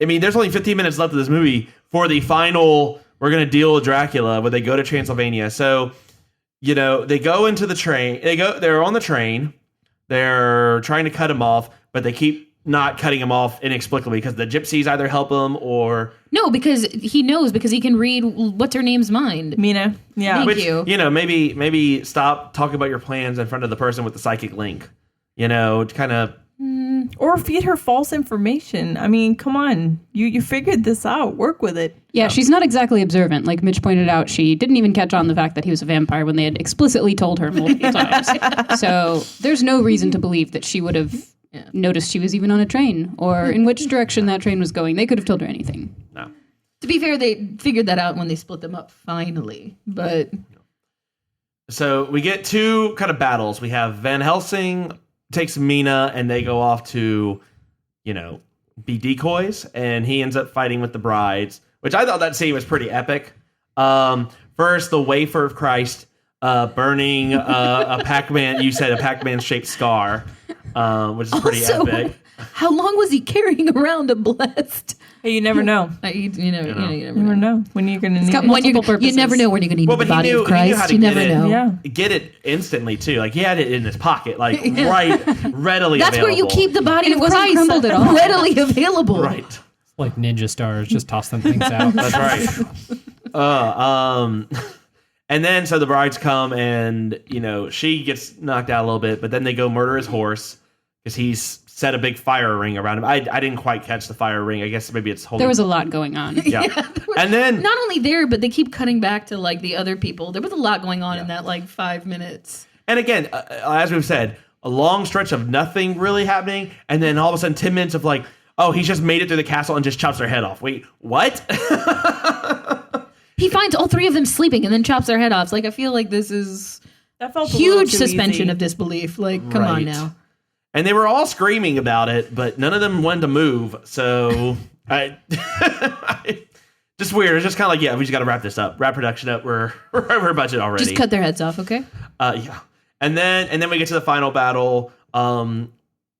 I mean, there's only 15 minutes left of this movie for the final. We're going to deal with Dracula, where they go to Transylvania. So, they go into the train. They're on the train. They're trying to cut him off, but they keep not cutting him off inexplicably because the gypsies either help him or No, because he knows, because he can read what's her name's mind. Mina, yeah. Thank you. maybe stop talking about your plans in front of the person with the psychic link. To kind of. Or feed her false information. I mean, come on. You figured this out. Work with it. Yeah, she's not exactly observant. Like Mitch pointed out, she didn't even catch on the fact that he was a vampire when they had explicitly told her multiple times. So there's no reason to believe that she would have noticed she was even on a train or in which direction that train was going. They could have told her anything. No. To be fair, they figured that out when they split them up finally. But So we get two kind of battles. We have Van Helsing takes Mina and they go off to, be decoys, and he ends up fighting with the brides, which I thought that scene was pretty epic. First, the wafer of Christ burning a Pac-Man. You said a Pac-Man shaped scar, which is pretty also, epic. how long was he carrying around a blessed? Hey, you never know. You never You never know when you're going to need got it. multiple purposes. You never know when you're going to need Well, the but body he knew of how Christ. to You never get it. know. Yeah. Get it instantly too. Like he had it in his pocket, like readily That's available. where you keep the body And of it wasn't Christ crumbled at all. readily available. right. Like ninja stars, just toss them things out. That's right. And then so the brides come and she gets knocked out a little bit, but then they go murder his horse because he's set a big fire ring around him. I didn't quite catch the fire ring. I guess maybe it's holding. There was a lot going on. Yeah. And then Not only there, but they keep cutting back to like the other people. There was a lot going on in that like 5 minutes. and again, as we've said, a long stretch of nothing really happening, and then all of a sudden 10 minutes of like, oh, he's just made it through the castle and just chops their head off. Wait, what? He finds all 3 of them sleeping and then chops their head off. Like, I feel like this is That felt a little huge too suspension easy. of disbelief. Like, come on Right. now. And they were all screaming about it, but none of them wanted to move. So just weird. It's just kind of like, yeah, we just got to wrap this up. Wrap production up. We're over budget already. Just cut their heads off, okay? Yeah. And then we get to the final battle.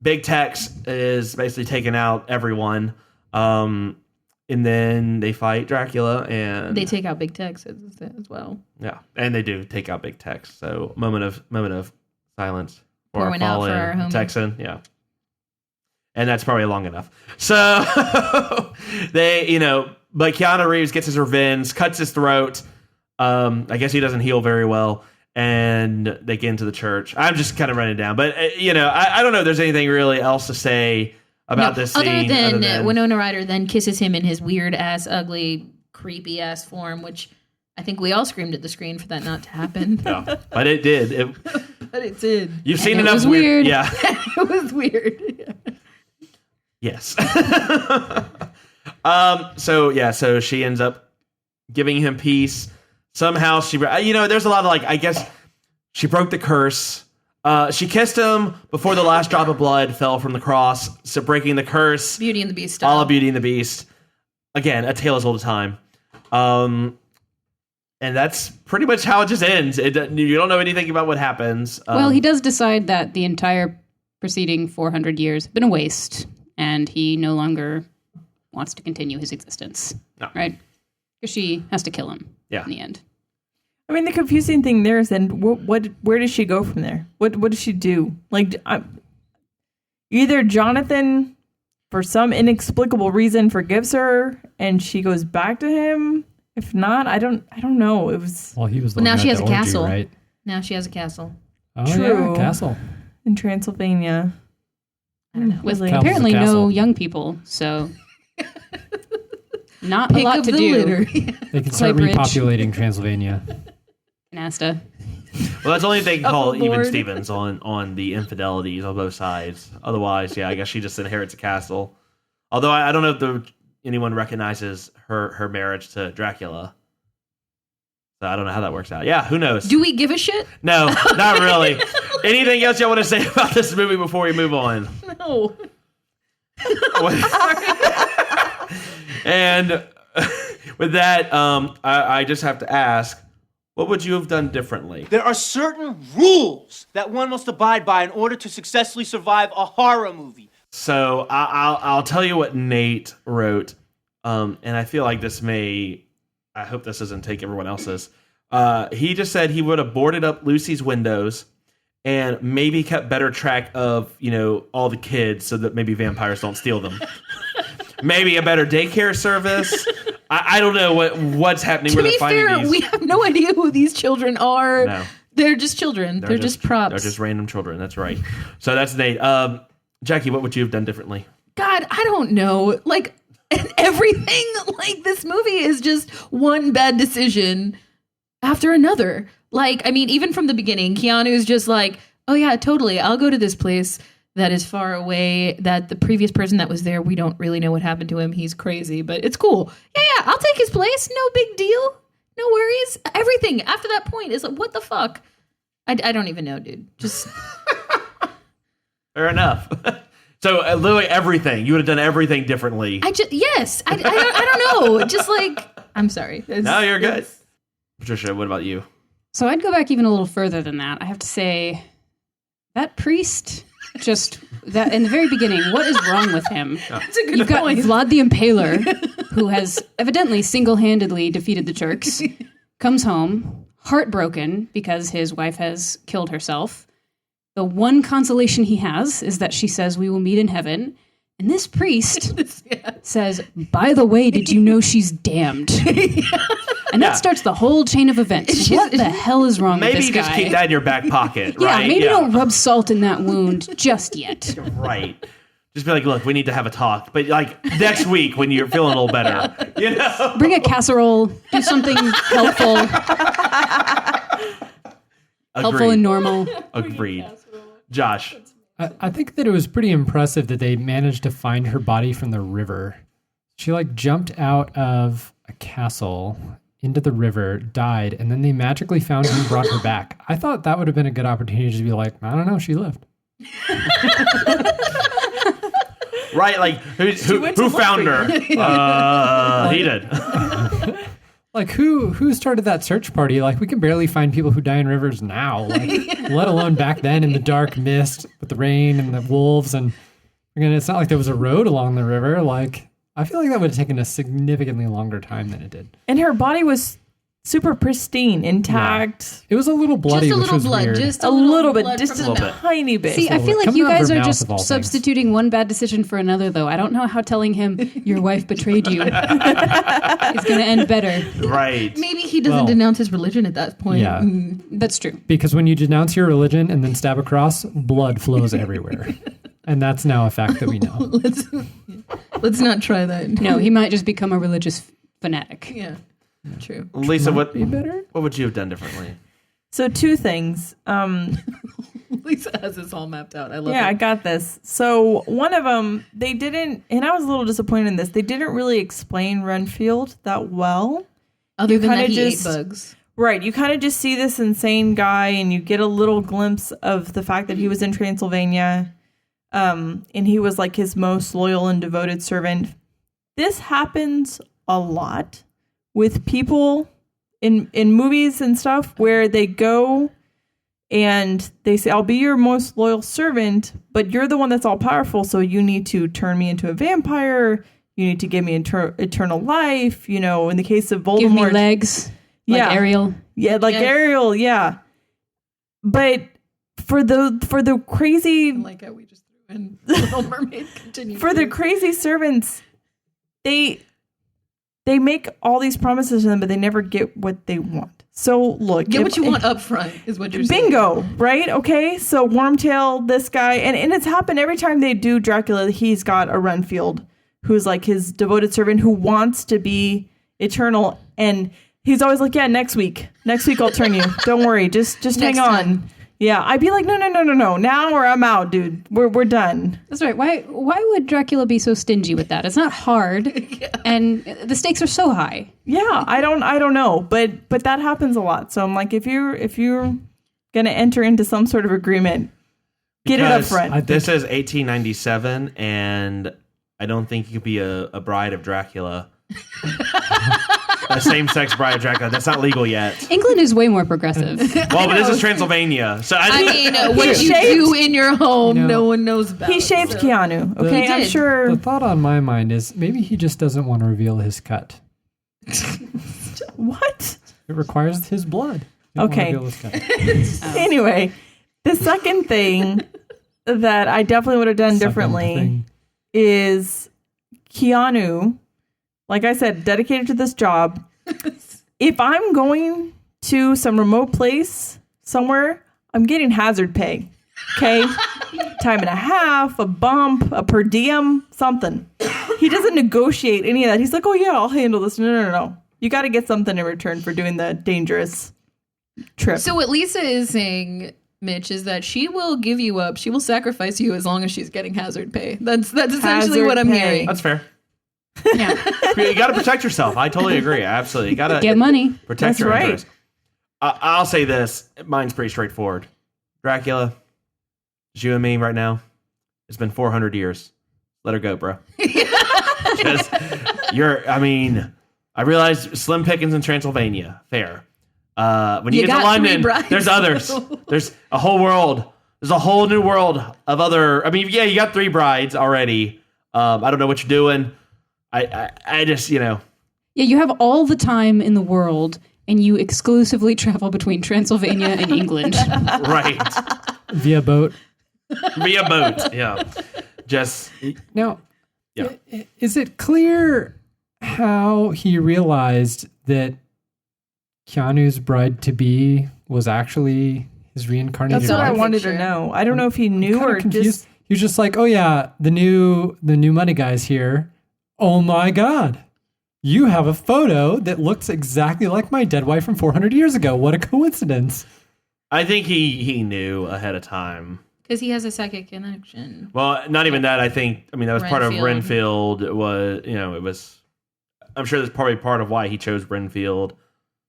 Big Tex is basically taking out everyone. And then they fight Dracula and They take out Big Tex as well. yeah, and they do take out Big Tex. So moment of silence for Pour our one out for fallen our homie. Texan. Yeah. And that's probably long enough. So they, but Keanu Reeves gets his revenge, cuts his throat. I guess he doesn't heal very well. And they get into the church. I'm just kind of running down. But, I don't know if there's anything really else to say about this scene. Other than Winona Ryder then kisses him in his weird ass, ugly, creepy ass form, which I think we all screamed at the screen for that not to happen. Yeah, but it did. But it did. You've seen And enough it was weird. Yeah. It was weird. Yes. So she ends up giving him peace. Somehow there's a lot of I guess she broke the curse. She kissed him before the last drop of blood fell from the cross. So breaking the curse. Beauty and the Beast style. All of Beauty and the Beast. Again, a tale as old as time. And that's pretty much how it just ends. You don't know anything about what happens. Well, he does decide that the entire preceding 400 years have been a waste, and he no longer wants to continue his existence. No. Right? Because she has to kill him in the end. I mean, the confusing thing there is then where does she go from there? What does she do? Either Jonathan, for some inexplicable reason, forgives her, and she goes back to him. If not, I don't know. It was Well, he was the Well, now one she at has the a orgy, castle. right? Now she has a castle. Oh, True. yeah, castle. in Transylvania. I don't know. With Really? apparently Castle's a no castle. young people, so not Pick a lot of to the do. litter. They can start Claybridge. repopulating Transylvania. Nasta. Well, that's the only thing they can call even Lord. Stevens on the infidelities on both sides. Otherwise, I guess she just inherits a castle. Although I don't know if anyone recognizes her marriage to Dracula. So I don't know how that works out. Yeah, who knows? Do we give a shit? No, not really. Anything else y'all want to say about this movie before we move on? No. And with that, I just have to ask, what would you have done differently? There are certain rules that one must abide by in order to successfully survive a horror movie. So I'll tell you what Nate wrote, and I feel like this may. I hope this doesn't take everyone else's. He just said he would have boarded up Lucy's windows and maybe kept better track of all the kids so that maybe vampires don't steal them. Maybe a better daycare service. I don't know what's happening. To be fair, we have no idea who these children are. No. They're just children. They're just props. They're just random children. That's right. So that's Nate. Jacqui, what would you have done differently? God, I don't know. Like, everything, like, this movie is just one bad decision after another. Like, I mean, even from the beginning, Keanu's just like, oh yeah, totally. I'll go to this place that is far away, that the previous person that was there, we don't really know what happened to him. He's crazy, but it's cool. Yeah, I'll take his place. No big deal. No worries. Everything after that point is like, what the fuck? I don't even know, dude. Just... Fair enough. So literally everything. You would have done everything differently. I don't know. Just like, I'm sorry. No, you're good. Patricia, what about you? So I'd go back even a little further than that. I have to say, that priest, just that in the very beginning, what is wrong with him? That's a good You've got point. Vlad the Impaler, who has evidently single-handedly defeated the Turks, comes home, heartbroken because his wife has killed herself. The one consolation he has is that she says, we will meet in heaven. And this priest says, by the way, did you know she's damned? And that starts the whole chain of events. What the hell is wrong with this guy? Maybe just keep that in your back pocket, Yeah, right? maybe don't rub salt in that wound just yet. Right. Just be like, look, we need to have a talk. But like next week when you're feeling a little better, Bring a casserole, do something helpful. Helpful and normal. Agreed. Josh. I think that it was pretty impressive that they managed to find her body from the river. She jumped out of a castle into the river, died, and then they magically found her and brought her back. I thought that would have been a good opportunity to be like, I don't know, she lived. Right, like who found her? He did. Who started that search party? We can barely find people who die in rivers now, let alone back then in the dark mist with the rain and the wolves. And again, it's not like there was a road along the river. I feel like that would have taken a significantly longer time than it did. And her body was super pristine, intact. It was a little bloody, Just a which little was blood. weird. Just A little bit, blood just from a the mouth. tiny bit. See, I feel like Coming you out of guys her are mouth just of all things. substituting one bad decision for another, though. I don't know how telling him your wife betrayed you is going to end better. Right. Maybe he doesn't Well, denounce his religion at that point. Yeah. That's true. Because when you denounce your religion and then stab a cross, blood flows everywhere. And that's now a fact that we know. Let's not try that. No, he might just become a religious fanatic. Yeah, true. Lisa, what Be better. what would you have done differently? So 2 things. Lisa has this all mapped out. I love Yeah, I it. got this. So one of them, they didn't, and I was a little disappointed in this. They didn't really explain Renfield that well. Other than kinda that, he just- ate bugs. Right, you kind of just see this insane guy, and you get a little glimpse of the fact that he was in Transylvania, and he was like his most loyal and devoted servant. This happens a lot with people in movies and stuff where they go and they say, I'll be your most loyal servant, but you're the one that's all powerful, so you need to turn me into a vampire. You need to give me eternal life. You know, in the case of Voldemort. Give me legs. Like Ariel. Yeah, like Yes. Ariel, yeah. But for the crazy I like how we just threw in Little Mermaid. Continue. for the crazy servants, they make all these promises to them, but they never get what they want. So look, Get what you want up front is what you're saying. Bingo, right? Okay, so Wormtail, this guy, and it's happened every time they do Dracula. He's got a Renfield who's like his devoted servant who wants to be eternal, and he's always like, yeah, next week I'll turn you. Don't worry, just hang on. time. Yeah, I'd be like, no, now or I'm out, dude. We're done. That's right. Why would Dracula be so stingy with that? It's not hard, and the stakes are so high. Yeah, I don't know, but that happens a lot. So I'm like, if you're gonna enter into some sort of agreement, get it up Because front. This is 1897, and I don't think you could be a bride of Dracula. A same-sex bride of Dracula. That's not legal yet. England is way more progressive. Well, but this is Transylvania. So I mean, what you do in your home, no one knows about. He shaved Keanu. Okay, He I'm did. sure. The thought on my mind is maybe he just doesn't want to reveal his cut. What? It requires his blood. He doesn't Okay. want to reveal his cut. Anyway, the second thing that I definitely would have done Second differently thing. is Keanu, like I said, dedicated to this job. If I'm going to some remote place somewhere, I'm getting hazard pay. Okay? Time and a half, a bump, a per diem, something. He doesn't negotiate any of that. He's like, oh, yeah, I'll handle this. No. You got to get something in return for doing the dangerous trip. So what Lisa is saying, Mitch, is that she will give you up. She will sacrifice you as long as she's getting hazard pay. That's essentially Hazard what I'm pay. hearing. That's fair. Yeah. You got to protect yourself. I totally agree. Absolutely. You got to Get money. protect That's your right. interest. I'll say this. Mine's pretty straightforward. Dracula, it's you and me right now. It's been 400 years. Let her go, bro. Just, I realize slim pickings in Transylvania. Fair. When you get to got London, 3 brides. there's others. There's a whole world. There's a whole new world of other. Yeah, you got 3 brides already. I don't know what you're doing. I just, Yeah, you have all the time in the world, and you exclusively travel between Transylvania and England. right. Via boat. Via boat. Yeah. Just, Now, yeah. is it clear how he realized that Keanu's bride-to-be was actually his reincarnated That's what I wife? wanted to know. I don't know if he knew Kinda or confused. just... He was just like, oh yeah, the new money guy's here. Oh my God. You have a photo that looks exactly like my dead wife from 400 years ago. What a coincidence. I think he knew ahead of time. Because he has a psychic connection. Well, not even that. I think, that was part of Renfield. Renfield. I'm sure that's probably part of why he chose Renfield.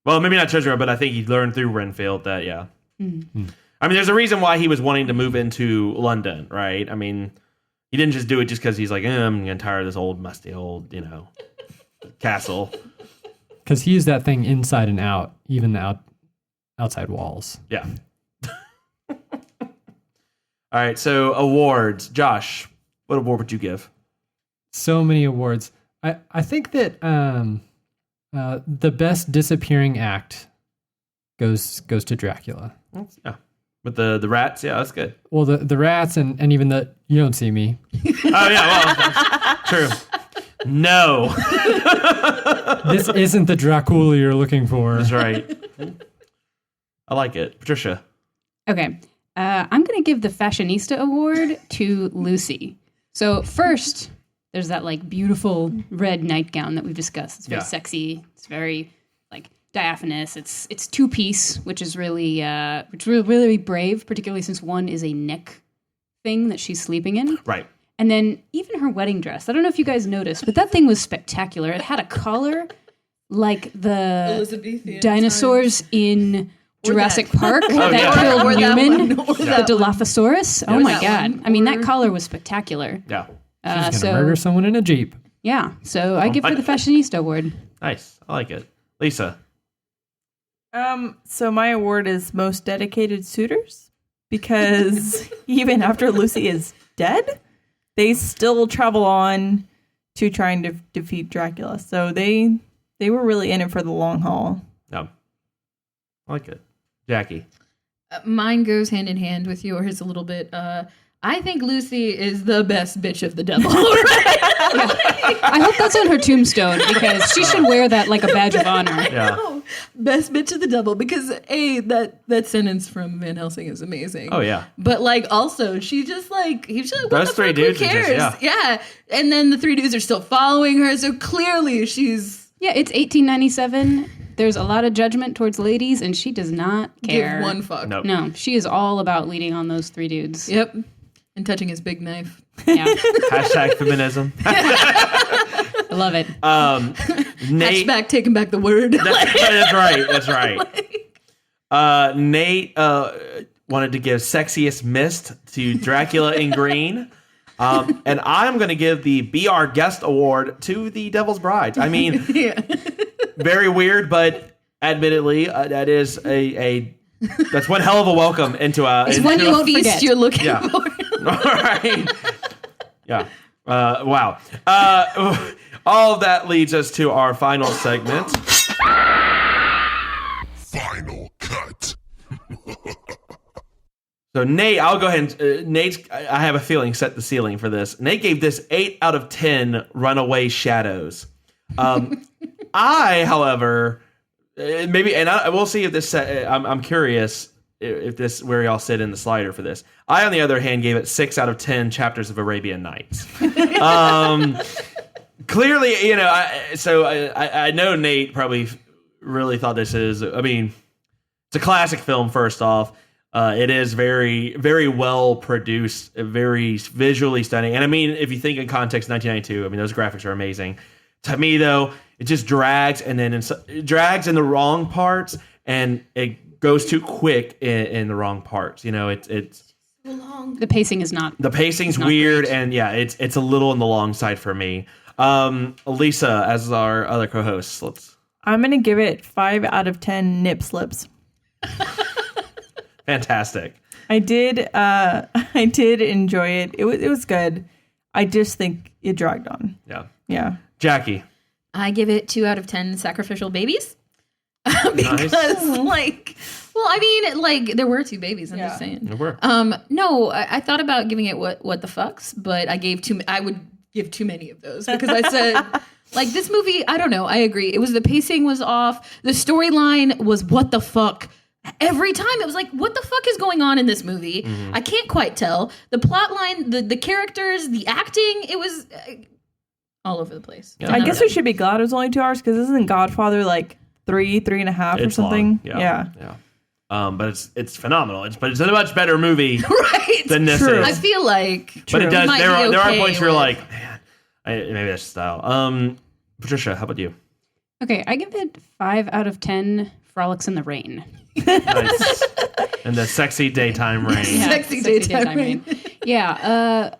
Well, maybe not chose Renfield, but I think he learned through Renfield that, yeah. Mm-hmm. There's a reason why he was wanting to move into London, right? He didn't just do it just because he's like, I'm getting tired of this old, musty old, castle. Because he used that thing inside and out, even the outside walls. Yeah. All right, so awards. Josh, what award would you give? So many awards. I think that the best disappearing act goes to Dracula. Yeah. With the rats? Yeah, that's good. Well, the rats and even the you don't see me. Oh, yeah, well, true. No. This isn't the Dracula you're looking for. That's right. I like it. Patricia. Okay. I'm going to give the Fashionista Award to Lucy. So first, there's that like beautiful red nightgown that we've discussed. It's very sexy. It's very like diaphanous. It's 2-piece, which is really really brave, particularly since one is a neck thing that she's sleeping in. Right. And then even her wedding dress. I don't know if you guys noticed, but that thing was spectacular. It had a collar like the Elizabethan dinosaurs in Jurassic Park Oh, that yeah. killed Or that Newman, one, or the that one. Dilophosaurus. Oh Yes. my That God. one. I mean, that collar was spectacular. Yeah. She's gonna murder someone in a Jeep. Yeah. So I give her the Fashionista Award. Nice. I like it. Lisa. So my award is most dedicated suitors because even after Lucy is dead, they still travel on to trying to defeat Dracula. So they were really in it for the long haul. No. I like it. Jacqui. Mine goes hand in hand with yours a little bit. I think Lucy is the best bitch of the devil. I hope that's on her tombstone because she should wear that like a badge of honor. Yeah. Best bitch of the devil because that sentence from Van Helsing is amazing. Oh, yeah. But like also he's just like what Those the three fuck, dudes who are just- cares? Yeah. And then the 3 dudes are still following her, so clearly she's Yeah, it's 1897. There's a lot of judgment towards ladies, and she does not care. give one fuck. Nope. No, she is all about leading on those 3 dudes. Yep. And touching his big knife. Yeah, Hashtag feminism. I love it. Nate. Hatchback taking back the word. That's right. That's right. Nate wanted to give Sexiest Mist to Dracula in Green. And I'm going to give the Be Our Guest Award to The Devil's Bride. I mean, very weird, but admittedly, that is that's one hell of a welcome into a... It's one you won't feast forget. you're looking Yeah. for. All right. Yeah. Wow. All of that leads us to our final segment. Final cut. So Nate, I'll go ahead and Nate's. I have a feeling set the ceiling for this. Nate gave this 8 out of 10 runaway shadows. I, however, maybe, and I will see if this. I'm curious if this where y'all sit in the slider for this. I, on the other hand, gave it 6 out of 10 chapters of Arabian Nights. Clearly, you know, I know Nate probably really thought this is. I mean, it's a classic film. First off. It is very, very well produced, very visually stunning. And I mean, if you think in context, 1992, I mean, those graphics are amazing. To me, though, it just drags, and then it drags in the wrong parts, and it goes too quick in the wrong parts. You know, it's The pacing is not. the pacing's not weird, great. and yeah, it's a little on the long side for me. Lisa, as our other co-host, I'm going to give it 5 out of 10 nip slips. fantastic. I did enjoy it. It was good. I just think it dragged on. Yeah, Yeah. Jacqui. I give it 2 out of 10 sacrificial babies. Because, like, well, I mean, like, there were 2 babies. I'm just saying. There were. No, I thought about giving it what the fucks, but I gave I would give too many of those because I said, like, this movie, I don't know. I agree. It was the pacing was off. The storyline was what the fuck. Every time it was like, what the fuck is going on in this movie? I can't quite tell. The plot line, the characters, the acting, it was all over the place. Yeah. I guess we should be glad it was only 2 hours because isn't Godfather like 3.5 or It's something? long. Yeah. But it's phenomenal. It's a much better movie Right. than this True. is. I feel like But it does. might There be are okay points where you're with- like, man, maybe that's style. Patricia, how about you? Okay, I give it 5 out of 10 frolics in the rain. Nice. And the sexy daytime rain. Yeah, Sexy daytime rain. Yeah.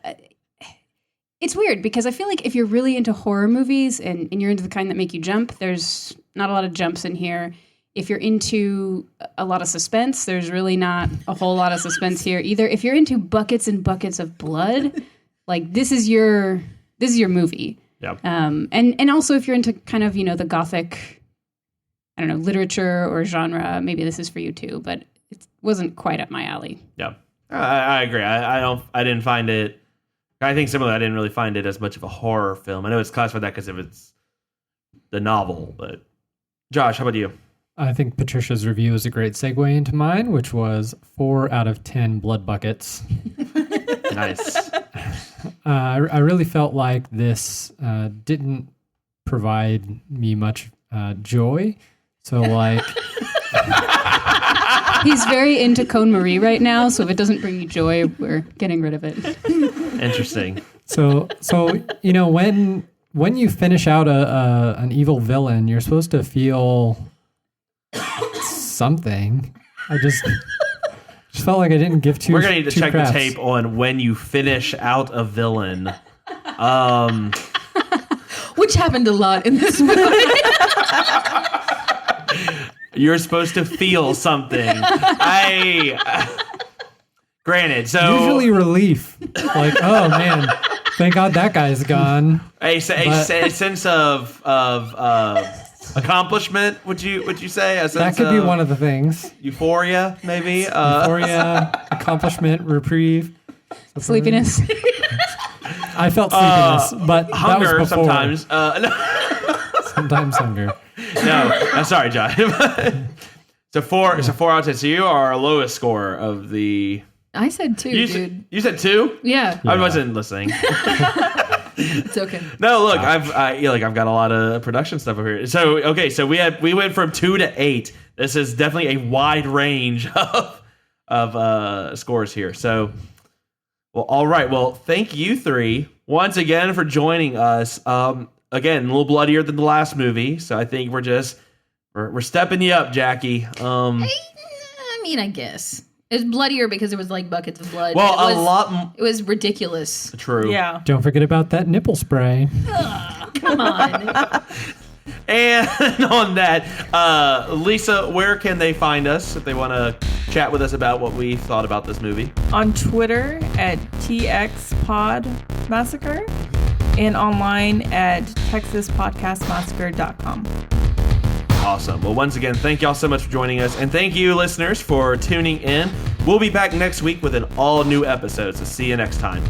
It's weird because I feel like if you're really into horror movies and you're into the kind that make you jump, there's not a lot of jumps in here. If you're into a lot of suspense, there's really not a whole lot of suspense here either. If you're into buckets and buckets of blood, like this is your movie. Yeah. And also if you're into kind of, the gothic, I don't know, literature or genre, maybe this is for you too, but it wasn't quite up my alley. Yeah. I agree. I didn't find it. I think similarly, I didn't really find it as much of a horror film. I know it's classified that because of it's the novel, but Josh, how about you? I think Patricia's review is a great segue into mine, which was 4 out of 10 blood buckets. Nice. I really felt like this didn't provide me much joy. So, like... He's very into Cone Marie right now, so if it doesn't bring you joy, we're getting rid of it. Interesting. So you know, when you finish out an evil villain, you're supposed to feel something. I just felt like I didn't give two. We're gonna need to check craps. the tape on when you finish out a villain. Which happened a lot in this movie. You're supposed to feel something. Granted, so Usually relief. Like, oh man, thank God that guy's gone. a sense of accomplishment. Would you say a sense That could be one of the things. Euphoria, maybe. Euphoria, accomplishment, reprieve, Sleepiness. I felt sleepiness, but hunger that was before. sometimes. Sometimes hunger. No, sorry, John. So 4 out of 10. So you are our lowest score of the. I said 2, dude. You said 2? Yeah. I wasn't listening. It's okay. No, look, I've got a lot of production stuff over here. So okay, so we went from 2 to 8. This is definitely a wide range of scores here. So, well, all right. Well, thank you 3 once again for joining us. Again, a little bloodier than the last movie, so I think we're stepping you up, Jacqui. I mean, I guess. It was bloodier because it was like buckets of blood. Well, It was ridiculous. True. Yeah. Don't forget about that nipple spray. Come on. And on that, Lisa, where can they find us if they want to chat with us about what we thought about this movie? On Twitter at TXPod Massacre and online at TexasPodcastMassacre.com. Awesome. Well, once again, thank y'all so much for joining us. And thank you, listeners, for tuning in. We'll be back next week with an all-new episode, so see you next time.